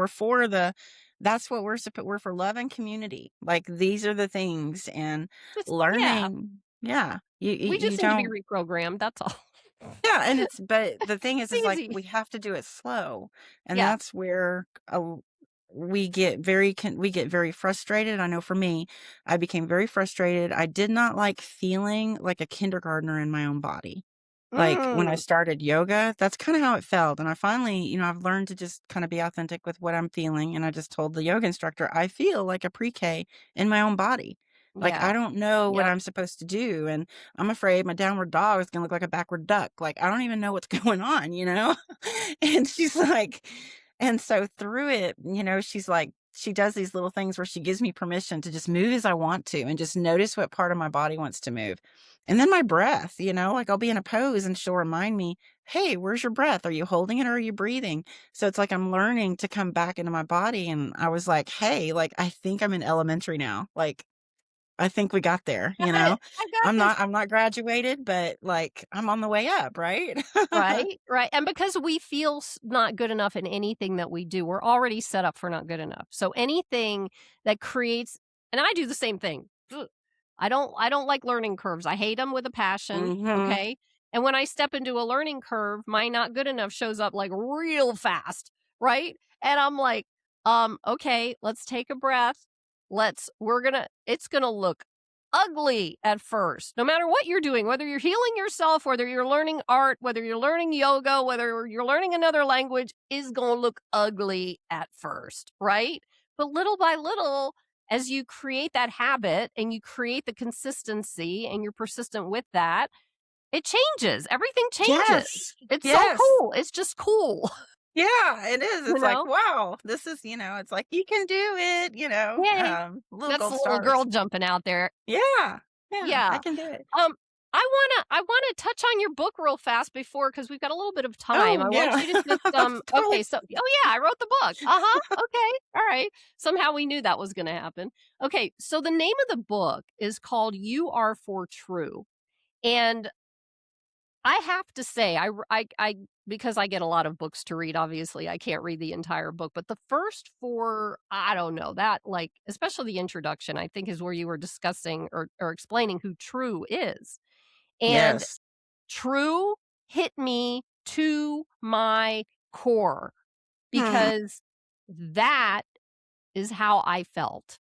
that's what we're for love and community. Like, these are the things, and Just, yeah, learning, yeah, we you just need to be don't. reprogrammed. That's all. Yeah, and but the thing It's is, like, easy. we have to do it slow, and Yeah. that's where, we get very frustrated. I know for me, I became very frustrated. I did not like feeling like a kindergartner in my own body. Like, when I Mm, started yoga, that's kinda how it felt, and I finally, I've learned to just kinda be authentic with what I'm feeling, and I just told the yoga instructor, "I feel like a pre-K in my own body. Like, I yeah. don't know what Yep. I'm supposed to do, and I'm afraid my downward dog is gonna look like a backward duck. Like, I don't even know what's going on, you know?" And she's like, and so through it, she's like, she does these little things where she gives me permission to just move as I want to and just notice what part of my body wants to move. And then my breath, like, I'll be in a pose and she'll remind me, "Hey, where's your breath? Are you holding it or are you breathing?" So it's like I'm learning to come back into my body. And I was like, "Hey, like, I think I'm in elementary now. Like, I think we got there, Got it. I got this. I'm not graduated, but, like, I'm on the way up, right?" Right, right, and because we feel not good enough in anything that we do, we're already set up for not good enough. So anything that creates, and I do the same thing. Ugh. I don't like learning curves. I hate them with a passion, Mhm. okay? And when I step into a learning curve, my not good enough shows up like real fast, right? And I'm like, okay, let's take a breath. It's gonna look ugly at first, no matter what you're doing, whether you're healing yourself, whether you're learning art, whether you're learning yoga, whether you're learning another language, is gonna look ugly at first, right? But little by little, as you create that habit and you create the consistency and you're persistent with that, it changes. Everything changes. Yes. It's so Yes. cool. It's just cool, Yeah, it is. you It's like, know? wow, this is, it's like you can do it, Yay. little That's gold the little girl stars. jumping out there. Yeah. Yeah, I Yeah. can do it. Um, I wanna touch on your book real fast before because 'cause we've got a little bit of time. Oh, I want yeah. you to just, Totally. okay, so oh, yeah, I wrote the book. Uh-huh, okay, alright. Somehow we knew that was gonna happen. Okay, so the name of the book is called You Are For True, and I have to say, I because I get a lot of books to read, obviously, I can't read the entire book, but the first 4, I don't know, that, like especially the introduction, I think is where you were discussing or explaining who True is, and Yes. True hit me to my core Hmm. because that is how I felt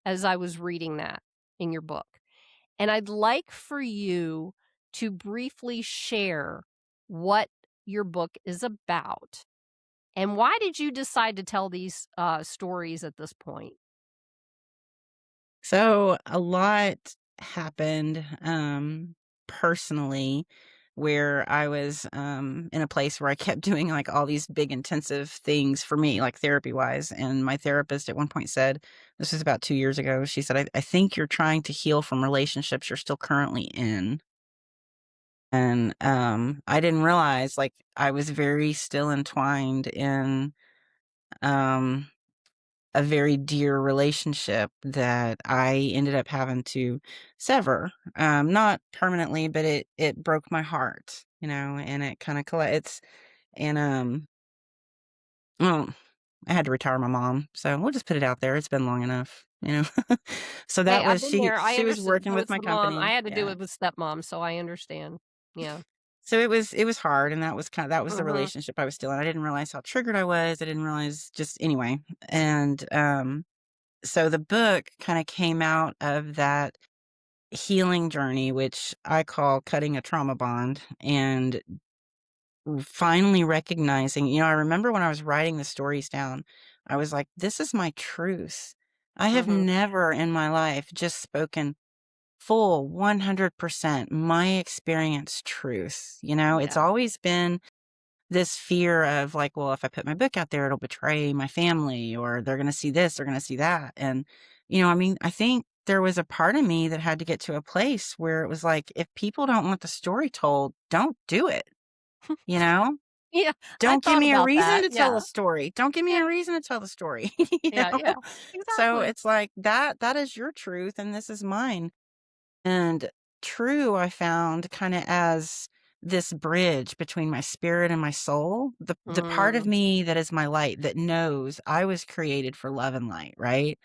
as I was reading that in your book. And I'd like for you to briefly share what your book is about. And why did you decide to tell these stories at this point? So a lot happened personally where I was in a place where I kept doing like all these big intensive things for me, like therapy wise. And my therapist at one point said, this was about 2 years ago, she said, I think you're trying to heal from relationships you're still currently in. And I didn't realize like I was very still entwined in um a very dear relationship that I ended up having to sever. Not permanently, but it broke my heart, and it kind of it's and well, I had to retire my mom, so we'll just put it out there. It's been long enough. So Hey, that I've was been she. there. I She was understand. working So with it's my the mom. I company. had to do Yeah. it with stepmom, so I understand. Yeah. So it was hard, and that was the Mhm. relationship I was still in. I didn't realize how triggered I was. I didn't realize just anyway, and so the book kind of came out of that healing journey, which I call cutting a trauma bond, and finally recognizing, I remember when I was writing the stories down, I was like, this is my truth. I have Mhm. never in my life just spoken full 100% my experience truth. It's Yeah. always been this fear of like, well, if I put my book out there, it'll betray my family or they're going to see this, they're going to see that. And, I mean, I think there was a part of me that had to get to a place where it was like, if people don't want the story told, don't do it. You know, Yeah. I don't give thought me a about reason that. to tell Yeah. a story. Don't give me a Yeah. reason to tell the story. Yeah. Yeah. So Exactly. it's like that is your truth and this is mine. And true, I found kind of as this bridge between my spirit and my soul, the part of Mm. me that is my light that knows I was created for love and light, right?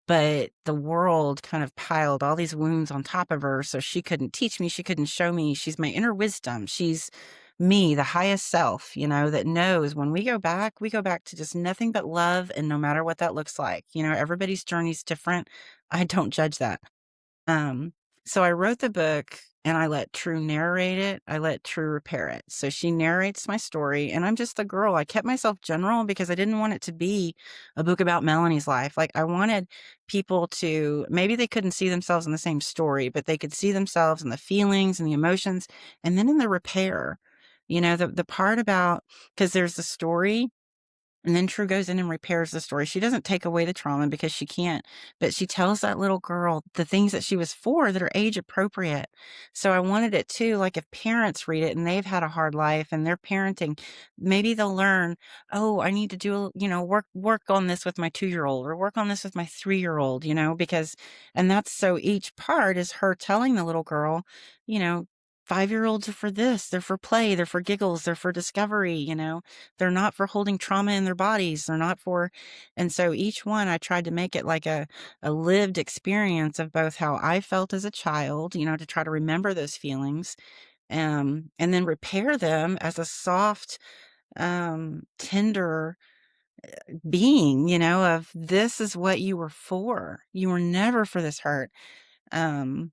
But the world kind of piled all these wounds on top of her, so she couldn't teach me, she couldn't show me. She's my inner wisdom. She's me, the highest self, that knows when we go back to just nothing but love, and no matter what that looks like. Everybody's journey's different. I don't judge that. Um, so I wrote the book and I let True narrate it. I let True repair it. So she narrates my story and I'm just the girl. I kept myself general because I didn't want it to be a book about Melanie's life. Like I wanted people to, maybe they couldn't see themselves in the same story, but they could see themselves in the feelings and the emotions and then in the repair. The part about, because there's the story and then True goes in and repairs the story. She doesn't take away the trauma because she can't, but she tells that little girl the things that she was for that are age appropriate. So I wanted it too, like if parents read it and they've had a hard life and they're parenting, maybe they'll learn, oh, I need to do, work on this with my 2-year old or work on this with my 3-year old, because, and that's so each part is her telling the little girl, you know, 5-year olds are for this, they're for play, they're for giggles, they're for discovery, they're not for holding trauma in their bodies. They're not for, and so each one I tried to make it like a lived experience of both how I felt as a child, to try to remember those feelings, and then repair them as a soft, tender being, of this is what you were for. You were never for this hurt. Um,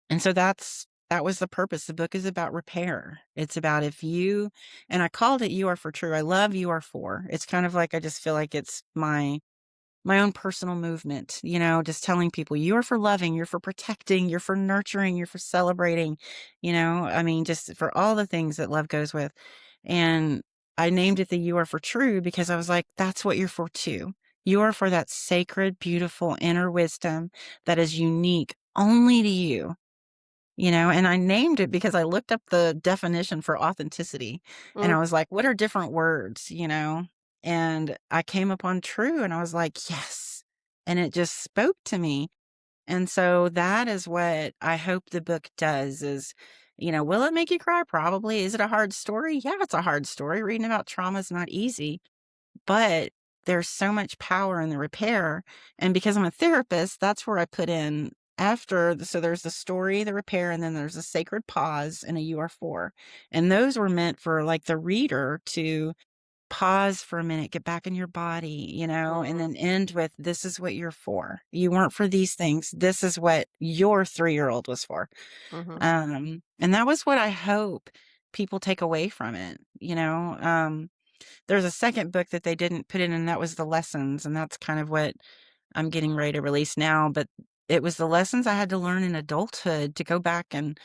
and so that was the purpose. The book is about repair. It's about if you, and I called it You Are For True. I love You Are For. It's kind of like, I just feel like it's my own personal movement, just telling people you are for loving, you're for protecting, you're for nurturing, you're for celebrating, I mean, just for all the things that love goes with. And I named it the You Are For True because I was like, that's what you're for too. You are for that sacred, beautiful inner wisdom that is unique only to you. And I named it because I looked up the definition for authenticity and Mm, I was like, what are different words, And I came upon true and I was like, yes. And it just spoke to me. And so that is what I hope the book does is, will it make you cry? Probably. Is it a hard story? Yeah, it's a hard story. Reading about trauma is not easy, but there's so much power in the repair. And because I'm a therapist, that's where I put in so there's the story, the repair, and then there's a sacred pause and a UR4. And those were meant for like the reader to pause for a minute, get back in your body, and mm, then end with this is what you're for. You weren't for these things. This is what your 3-year-old was for. mhm. And that was what I hope people take away from it. There's a second book that they didn't put in, and that was the lessons, and that's kind of what I'm getting ready to release now, but it was the lessons I had to learn in adulthood to go back and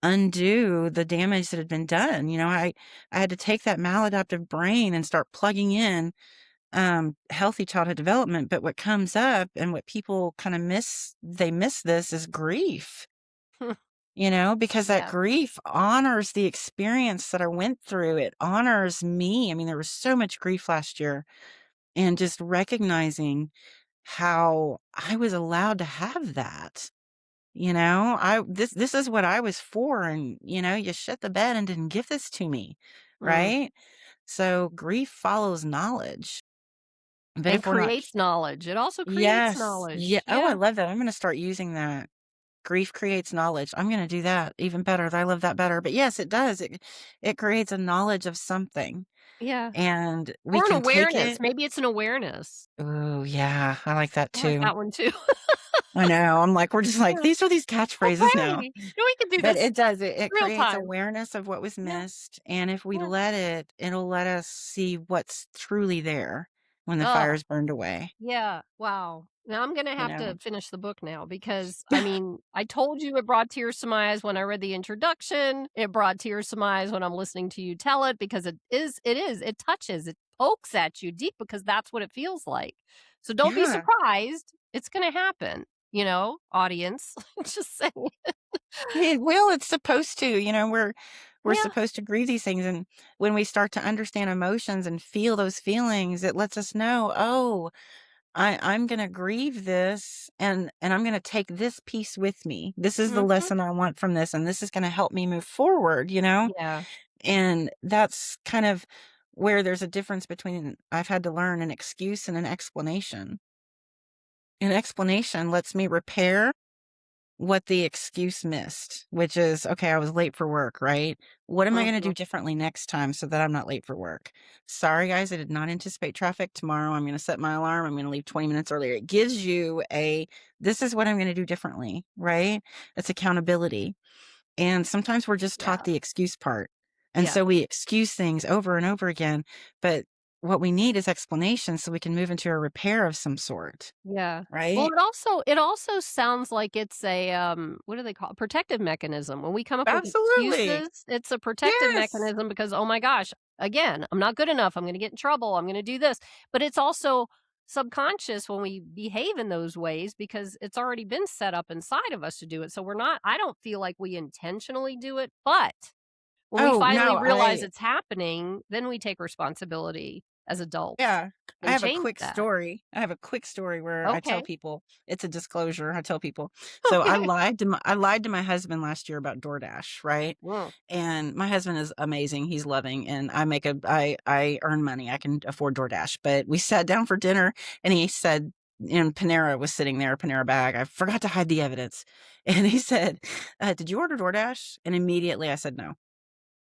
undo the damage that had been done. I had to take that maladaptive brain and start plugging in, healthy childhood development, but what comes up and what people kinda miss this is grief, because that Yeah. grief honors the experience that I went through. It honors me. I mean, there was so much grief last year, and just recognizing how I was allowed to have that. This is what I was for, and you shit the bed and didn't give this to me, Mm. right? So grief follows knowledge. But And if we're not creates knowledge. It also creates Yes. Yeah. knowledge. Oh, I Yeah. love that. I'm gonna start using that. Grief creates knowledge. I'm gonna do that even better. I love that better. But yes, it does. It creates a knowledge of something, Yeah. and we Or an can take awareness. it. Maybe it's an awareness. Oh, yeah. I like that I like too. that one too. I know. I'm like, we're just like, Yeah. these are these catchphrases now. Okay. No, we can do But this it does, it real creates time. awareness of what was Yeah. missed, and if we Yeah. let it, it'll let us see what's truly there when the Oh. fire's burned away, Yeah, wow. Now I'm gonna you have to know? finish the book now because, I mean, I told you it brought tears to my eyes when I read the introduction. It brought tears to my eyes when I'm listening to you tell it because it touches, it pokes at you deep because that's what it feels like. So don't be Yeah, surprised. It's gonna happen, audience. Just saying. it will, it's supposed to, we're Yeah. supposed to grieve these things, and when we start to understand emotions and feel those feelings, it lets us know, "Oh, I'm gonna grieve this, and I'm gonna take this piece with me. This is the Mhm. lesson I want from this, and this is gonna help me move forward?" Yeah. And that's kind of where there's a difference between I've had to learn an excuse and an explanation. An explanation lets me repair what the excuse missed, which is, okay, I was late for work, right? What am I going to Mhm. do differently next time so that I'm not late for work? Sorry, guys, I did not anticipate traffic tomorrow. I'm going to set my alarm. I'm going to leave 20 minutes earlier. It gives you this is what I'm going to do differently, right? It's accountability. And sometimes we're just taught Yeah. the excuse part. And Yeah. so we excuse things over and over again. But what we need is explanation so we can move into a repair of some sort, Yeah. Well, right? it also sounds like it's a, what do they call it? Protective mechanism. When we come up with Absolutely. excuses, it's a protective Yes. mechanism because, "Oh my gosh, again, I'm not good enough. I'm gonna get in trouble. I'm gonna do this." But it's also subconscious when we behave in those ways because it's already been set up inside of us to do it. So I don't feel like we intentionally do it, but when we Oh, finally no, realize it's happening, then we take responsibility as adults yeah. I and have a change quick that. story. I have a quick story where I tell Okay. people it's a disclosure. I tell people. So Okay. I lied to my husband last year about DoorDash, right? Mm. And my husband is amazing. He's loving, and I earn money. I can afford DoorDash. But we sat down for dinner, and he said, and Panera was sitting there, Panera bag. I forgot to hide the evidence, and he said, "Did you order DoorDash?" And immediately I said no.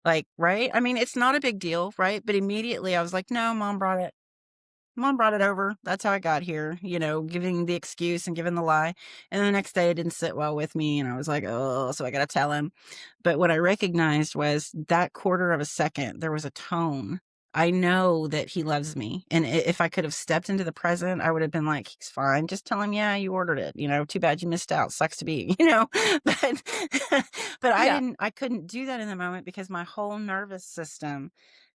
Like, right? I mean, it's not a big deal, right? But immediately I was like, "No, mom brought it over. That's how I got here," giving the excuse and giving the lie. And the next day it didn't sit well with me and I was like, "Oh, so I gotta tell him." But what I recognized was that quarter of a second, there was a tone. I know that he loves me. And if I could have stepped into the present, I would have been like, "He's fine. Just tell him, yeah, you ordered it. Too bad you missed out. Sucks to be," but but Yeah. I couldn't do that in the moment because my whole nervous system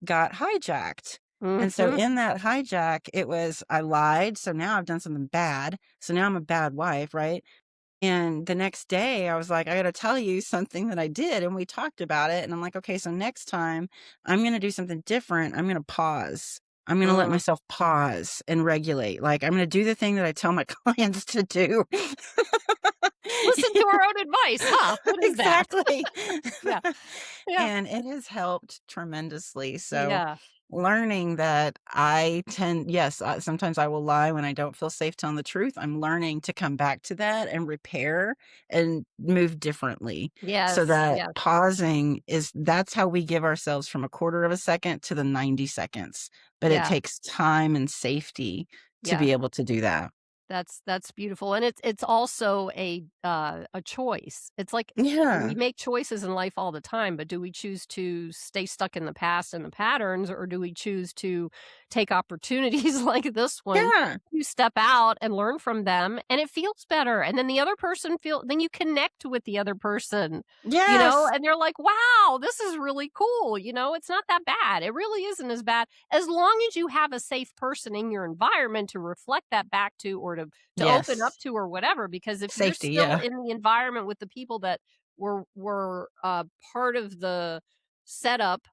got hijacked. And so Mhm. in that hijack, it was I lied, so now I've done something bad. So now I'm a bad wife, right? And the next day, I was like, "I gotta tell you something that I did," and we talked about it, and I'm like, "Okay, so next time, I'm gonna do something different. I'm gonna pause. I'm gonna let Mm. myself pause and regulate. Like, I'm gonna do the thing that I tell my clients to do." Listen to our own advice, huh? What is that? Exactly. Yeah. Yeah. And it has helped tremendously. So, Yeah. learning that yes, sometimes I will lie when I don't feel safe telling the truth. I'm learning to come back to that and repair and move differently. So Yes. that Yes. pausing that's how we give ourselves from a quarter of a second to the 90 seconds. But it Yeah. takes time and safety to Yeah. be able to do that. That's beautiful, and it's also a choice. It's like we Yeah. make choices in life all the time, but do we choose to stay stuck in the past and the patterns, or do we choose to take opportunities like this one Yeah. to step out and learn from them, and it feels better, and then the other person then you connect with the other person, Yes. and they're like, "Wow, this is really cool," it's not that bad. It really isn't as bad as long as you have a safe person in your environment to reflect that back to or to open up Yes. to or whatever, because if you're Safety, still yeah. in the environment with the people that were part of the setup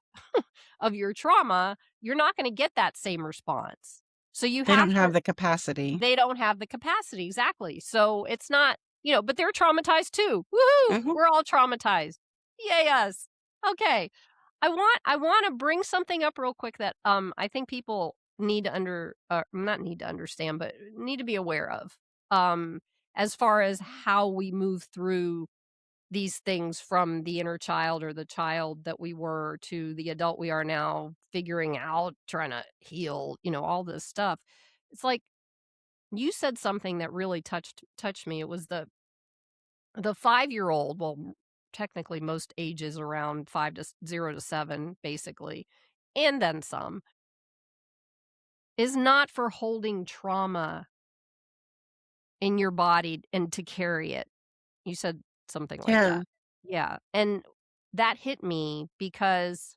of your trauma, you're not gonna get that same response. So you They don't have to have the capacity. they don't have the capacity, exactly. So it's not, but they're traumatized too. Woohoo! Mhm. We're all traumatized. Yay us. Okay. I want to bring something up real quick that I think people need to not need to understand, but need to be aware of. Um as far as how we move through these things from the inner child or the child that we were to the adult we are now, figuring out, trying to heal, all this stuff. It's like you said something that really touched me. It was the 5-year-old, well, technically most ages around 0 to 7, basically, and then some, is not for holding trauma in your body and to carry it. You said something like Yeah. that. Yeah, and that hit me because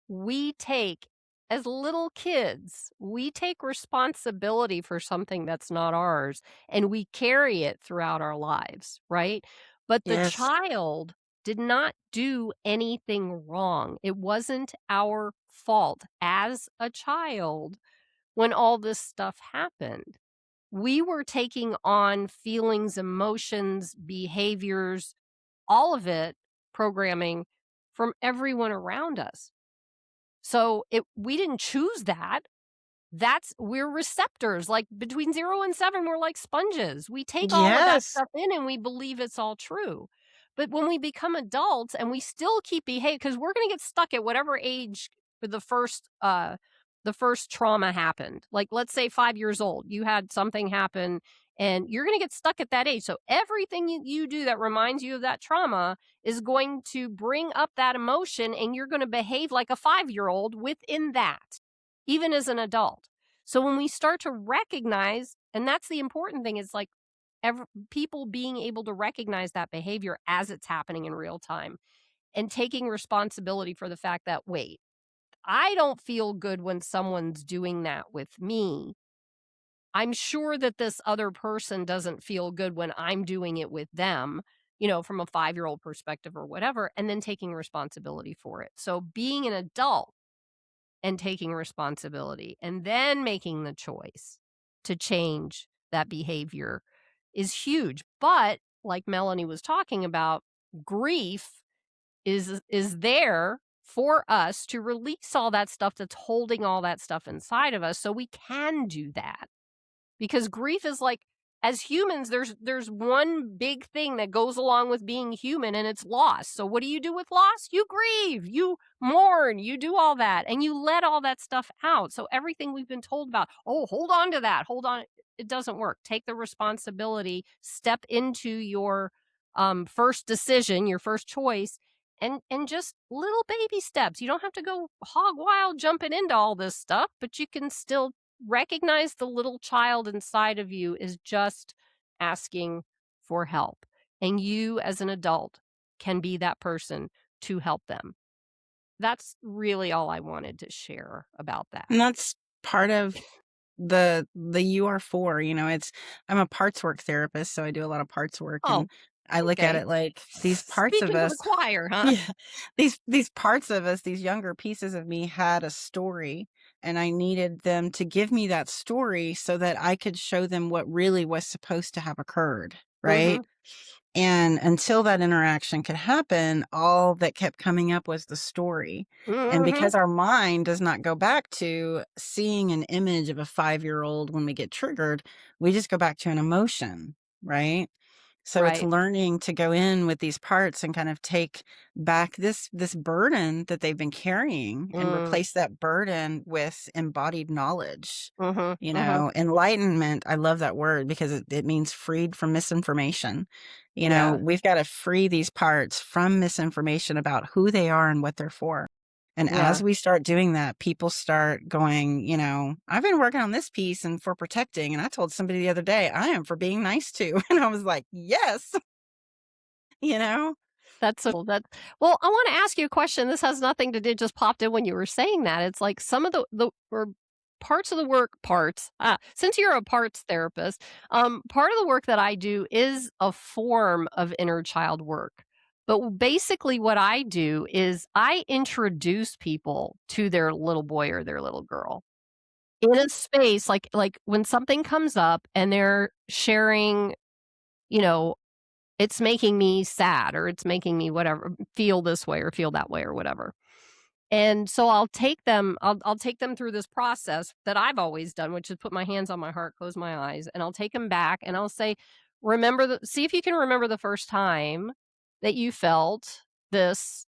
we take as little kids, we take responsibility for something that's not ours, and we carry it throughout our lives, right? But the Yes. child did not do anything wrong. It wasn't our fault as a child when all this stuff happened. We were taking on feelings, emotions, behaviors, all of it, programming from everyone around us. So, we didn't choose that. We're receptors, like, between 0 and 7, we're like sponges. We take all of that Yes. stuff in and we believe it's all true. But when we become adults and we still keep behaving, because 'cause we're gonna get stuck at whatever age the first trauma happened. Like, let's say 5 years old, you had something happen and you're gonna get stuck at that age. So everything you do that reminds you of that trauma is going to bring up that emotion, and you're gonna behave like a 5-year-old within that, even as an adult. So when we start to recognize, and that's the important thing, is like people being able to recognize that behavior as it's happening in real time and taking responsibility for the fact that, wait, I don't feel good when someone's doing that with me. I'm sure that this other person doesn't feel good when I'm doing it with them, from a 5-year-old perspective or whatever, and then taking responsibility for it. So being an adult and taking responsibility and then making the choice to change that behavior is huge. But like Melanie was talking about, grief is there for us to release all that stuff that's holding all that stuff inside of us so we can do that. Because grief is like as humans, there's one big thing that goes along with being human, and it's loss. So what do you do with loss? You grieve, you mourn, you do all that, and you let all that stuff out. So everything we've been told about, oh, hold on to that, hold on, it doesn't work. Take the responsibility, step into your first decision, your first choice, and just little baby steps. You don't have to go hog wild jumping into all this stuff, but you can still recognize the little child inside of you is just asking for help. And you, as an adult, can be that person to help them. That's really all I wanted to share about that. And that's part of the you are for, it's I'm a parts work therapist, so I do a lot of parts work, Oh, and I look at okay. it like these parts of Speaking to the us. choir, huh? Yeah, these parts of us, these younger pieces of me had a story, and I needed them to give me that story so that I could show them what really was supposed to have occurred, right? Mhm. And until that interaction could happen, all that kept coming up was the story. And Mhm. because our mind does not go back to seeing an image of a 5-year-old when we get triggered, we just go back to an emotion, right? So it's Right. learning to go in with these parts and kind of take back this burden that they've been carrying and Mm. replace that burden with embodied knowledge. Mhm. Mhm. Enlightenment, I love that word because it means freed from misinformation. Yeah. We've got to free these parts from misinformation about who they are and what they're for. And Yeah. as we start doing that, people start going, I've been working on this piece and for protecting. And I told somebody the other day, I am for being nice to. And I was like, yes, you know? That's so that well, I wanna ask you a question. This has nothing to do, just popped in when you were saying that. It's like some of the or parts of the work since you're a parts therapist, part of the work that I do is a form of inner child work. But basically what I do is I introduce people to their little boy or their little girl in a space like when something comes up and they're sharing, you know, it's making me sad or it's making me whatever feel this way or feel that way or whatever. And so I'll take them through this process that I've always done, which is put my hands on my heart, close my eyes, and I'll take them back and I'll say, see if you can remember the first time that you felt this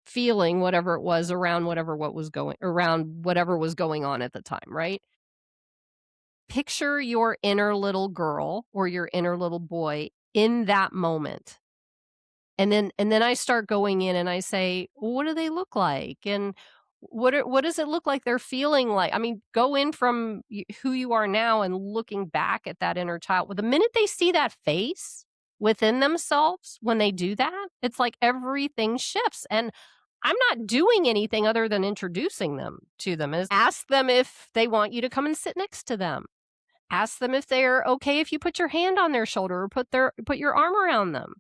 feeling, whatever it was around whatever was going on at the time, right? Picture your inner little girl or your inner little boy in that moment. And then I start going in and I say, "Well, what do they look like? And what does it look like they're feeling like?" I mean, go in from who you are now and looking back at that inner child. Well, the minute they see that face within themselves when they do that, it's like everything shifts. And I'm not doing anything other than introducing them to them. Is ask them if they want you to come and sit next to them. Ask them if they're okay if you put your hand on their shoulder or put your arm around them.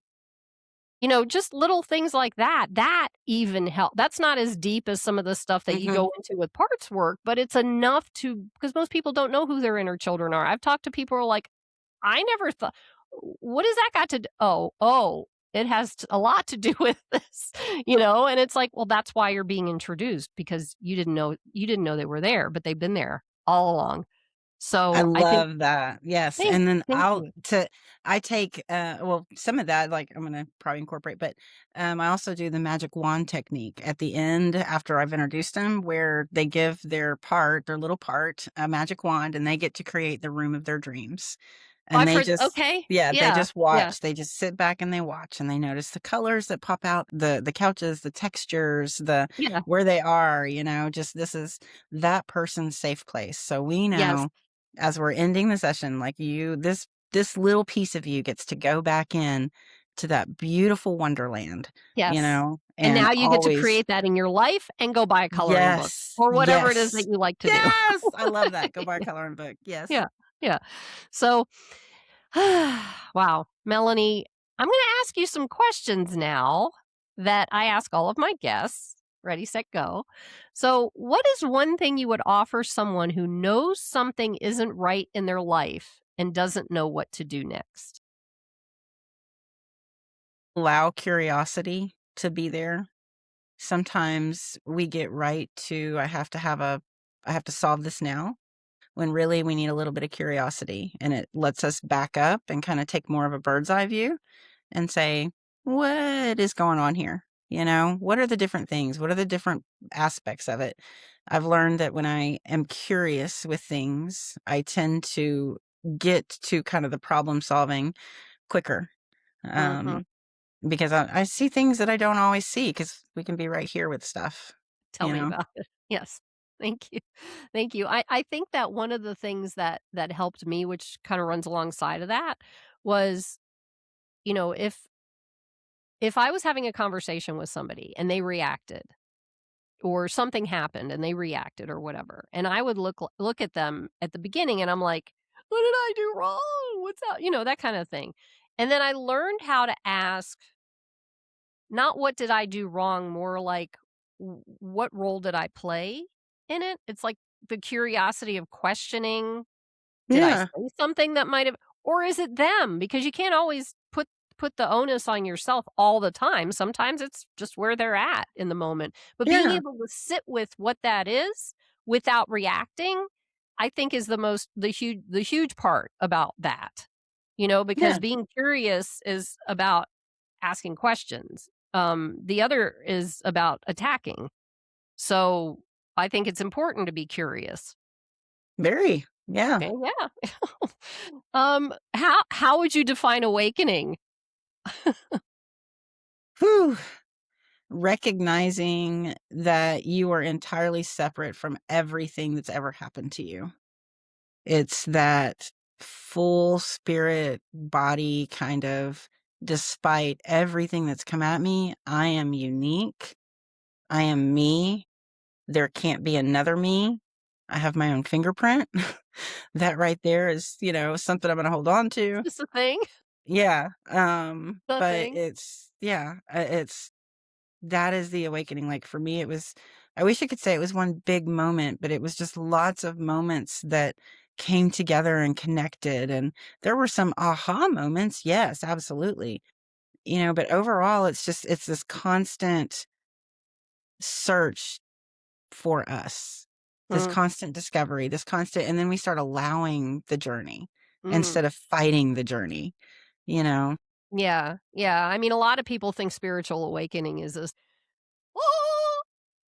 Just little things like that, that even help. That's not as deep as some of the stuff that you Mhm. go into with parts work, but it's enough to because most people don't know who their inner children are. I've talked to people who are like, "I never thought what does that got to do?" Oh, it has a lot to do with this, and it's like, well, that's why you're being introduced because you didn't know they were there, but they've been there all along. I So I think love that. Yes, thank and then thank you. I take, well, some of that, like, I'm gonna probably incorporate, but, I also do the magic wand technique at the end after I've introduced them, where they give their little part, a magic wand, and they get to create the room of their dreams. And I've they heard just okay. yeah, they Yeah. just Yeah. watch. They just sit back and they watch, and they notice the colors that pop out, the couches, the textures, the Yeah. where they are, just this is that person's safe place. So we Yes. know as we're ending the session, like this little piece of you gets to go back in to that beautiful wonderland, Yes. And and now you get to always create that in your life and go buy a coloring book yes, or whatever it is that yes, you like to do. yes, I love that. Go buy a coloring book. Yes. Yeah. Yeah. So, wow, Melanie, I'm gonna ask you some questions now that I ask all of my guests. Ready, set, go. So, what is one thing you would offer someone who knows something isn't right in their life and doesn't know what to do next? Allow curiosity to be there. Sometimes we get right to I have to solve this now. when really we need a little bit of curiosity, and it lets us back up and kinda take more of a bird's eye view and say, "What is going on here?" You know, "What are the different things? What are the different aspects of it?" I've learned that when I am curious with things, I tend to get to kind of the problem solving quicker, Mhm. um, because I see things that I don't always see because we can be right here with stuff, Tell you me know? about it. Yes. Thank you. Thank you. I think that one of the things that helped me, which kinda runs alongside of that, was, you know, if I was having a conversation with somebody and they reacted, or something happened and they reacted or whatever, and I would look at them at the beginning and I'm like, "What did I do wrong? What's up?" You know, that kind of thing. And then I learned how to ask, not what did I do wrong, more like what role did I play in it? It's like the curiosity of questioning, did I say Yeah, something that might have, or is it them? Because you can't always put the onus on yourself all the time. Sometimes it's just where they're at in the moment. But being yeah, able to sit with what that is without reacting, I think is the huge part about that. You know, because yeah, being curious is about asking questions. The other is about attacking. So I think it's important to be curious. very, yeah. Okay, yeah. How would you define awakening? Whew. Recognizing that you are entirely separate from everything that's ever happened to you. It's that full spirit body kind of, despite everything that's come at me, I am unique. I am me. There can't be another me. I have my own fingerprint. That right there is, something I'm gonna hold on to. Is this a thing? Yeah, The but thing? it's yeah, it's that is the awakening. Like, for me, it was I wish I could say it was one big moment, but it was just lots of moments that came together and connected, and there were some aha moments, yes, absolutely, but overall, it's this constant search for us, this Mm, constant discovery, this constant and then we start allowing the journey mm. instead of fighting the journey, you know? Yeah, yeah. I mean, a lot of people think spiritual awakening is this, "Oh,"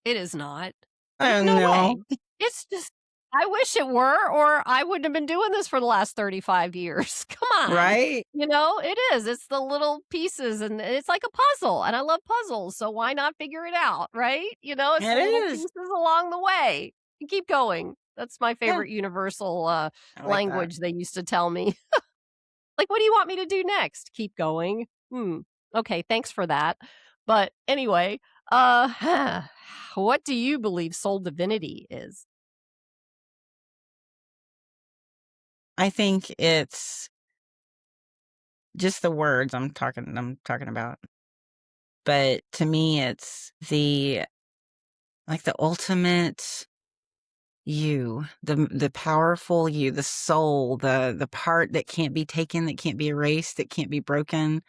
it is not. I No know, way. It's just, I wish it were, or I wouldn't have been doing this for the last 35 years. Come on. right? You know, it is. It's the little pieces and it's like a puzzle, and I love puzzles, so why not figure it out, right? You know, it's the It little is. pieces along the way. You keep going. That's my Yeah, favorite universal, I like that. language they used to tell me. Like, "What do you want me to do next?" "Keep going." "Hmm, okay, thanks for that." But anyway, what do you believe soul divinity is? I think it's just the words I'm talking about, but to me, it's the ultimate you, the powerful you, the soul, the part that can't be taken, that can't be erased, that can't be broken,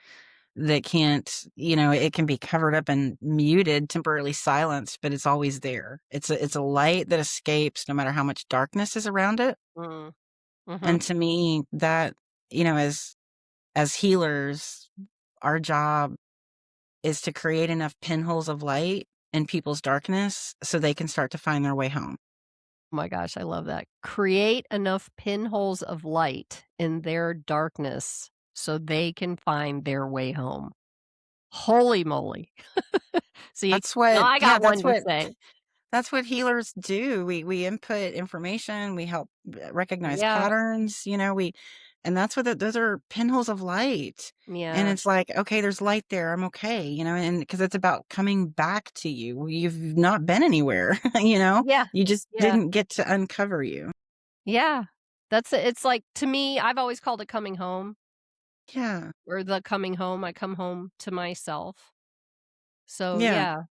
that can't, it can be covered up and muted, temporarily silenced, but it's always there. It's a light that escapes no matter how much darkness is around it. Mm, mhm. And to me, that, as healers, our job is to create enough pinholes of light in people's darkness so they can start to find their way home. Oh my gosh, I love that. Create enough pinholes of light in their darkness so they can find their way home. Holy moly. See, That's now what I yeah, got that's one to what say. that's what healers do. We input information, we help recognize Yeah, patterns, and that's what those are pinholes of light. And yeah, it's like, okay, there's light there. I'm okay, and because it's about coming back to you. You've not been anywhere, yeah, You just yeah, didn't get to uncover you. yeah. That's it. It's like, to me, I've always called it coming home, Yeah. or the coming home. I come home to myself. So, Yeah. yeah,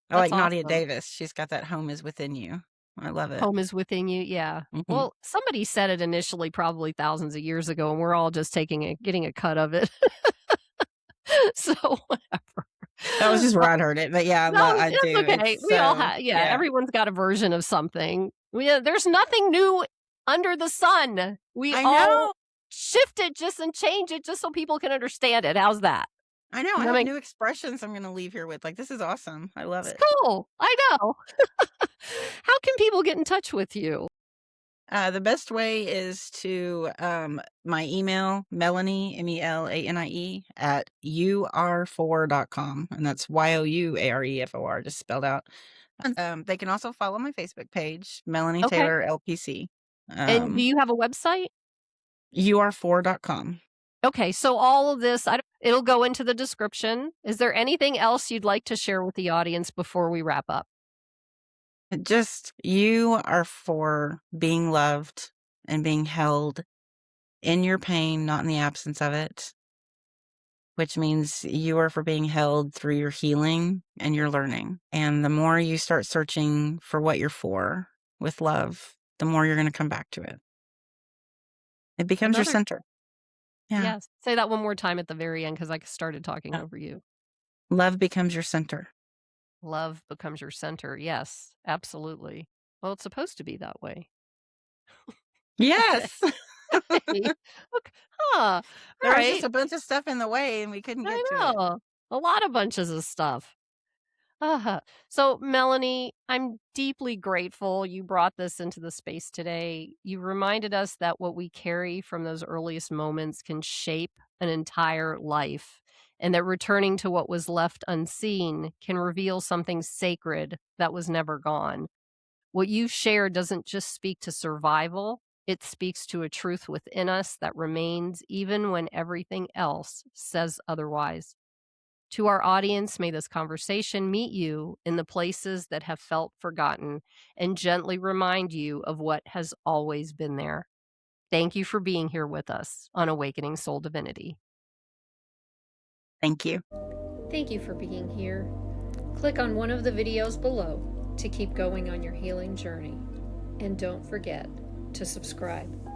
I that's like Nadia awesome. Davis. She's got that home is within you. I love it. Home is within you, yeah. Mhm. Well, somebody said it initially probably thousands of years ago, and we're all just getting a cut of it. So, whatever. That was just where I'd heard it, but yeah, No, I do. it's It's okay. We all so have, yeah, yeah. everyone's got a version of something. There's nothing new under the sun. We I all know. shift it just and change it just so people can understand it. How's that? I know. I I have mean, new expressions I'm gonna leave here with. Like, this is awesome. I love it's it. cool. I know. How can people get in touch with you? The best way is to my email, Melanie, Melanie, at ur4.com. And that's youarefor, just spelled out. And they can also follow my Facebook page, Melanie Okay. Taylor LPC. And do you have a website? ur4.com. Okay, so all of this, it'll go into the description. Is there anything else you'd like to share with the audience before we wrap up? Just you are for being loved and being held in your pain, not in the absence of it, which means you are for being held through your healing and your learning. And the more you start searching for what you're for with love, the more you're going to come back to it. It becomes your Another, center. Yeah. yes. Say that one more time at the very end because I started talking Uh, over you. Love becomes your center. Love becomes your center. Yes, absolutely. Well, it's supposed to be that way. Okay. Yes. Okay. Okay. Huh. All There was just right. a bunch of stuff in the way and we couldn't I get to it. know. A lot of bunches of stuff. Uh-huh. So, Melanie, I'm deeply grateful you brought this into the space today. You reminded us that what we carry from those earliest moments can shape an entire life, and that returning to what was left unseen can reveal something sacred that was never gone. What you share doesn't just speak to survival, it speaks to a truth within us that remains even when everything else says otherwise. To our audience, may this conversation meet you in the places that have felt forgotten and gently remind you of what has always been there. Thank you for being here with us on Awakening Soul Divinity. Thank you. Thank you for being here. Click on one of the videos below to keep going on your healing journey. And don't forget to subscribe.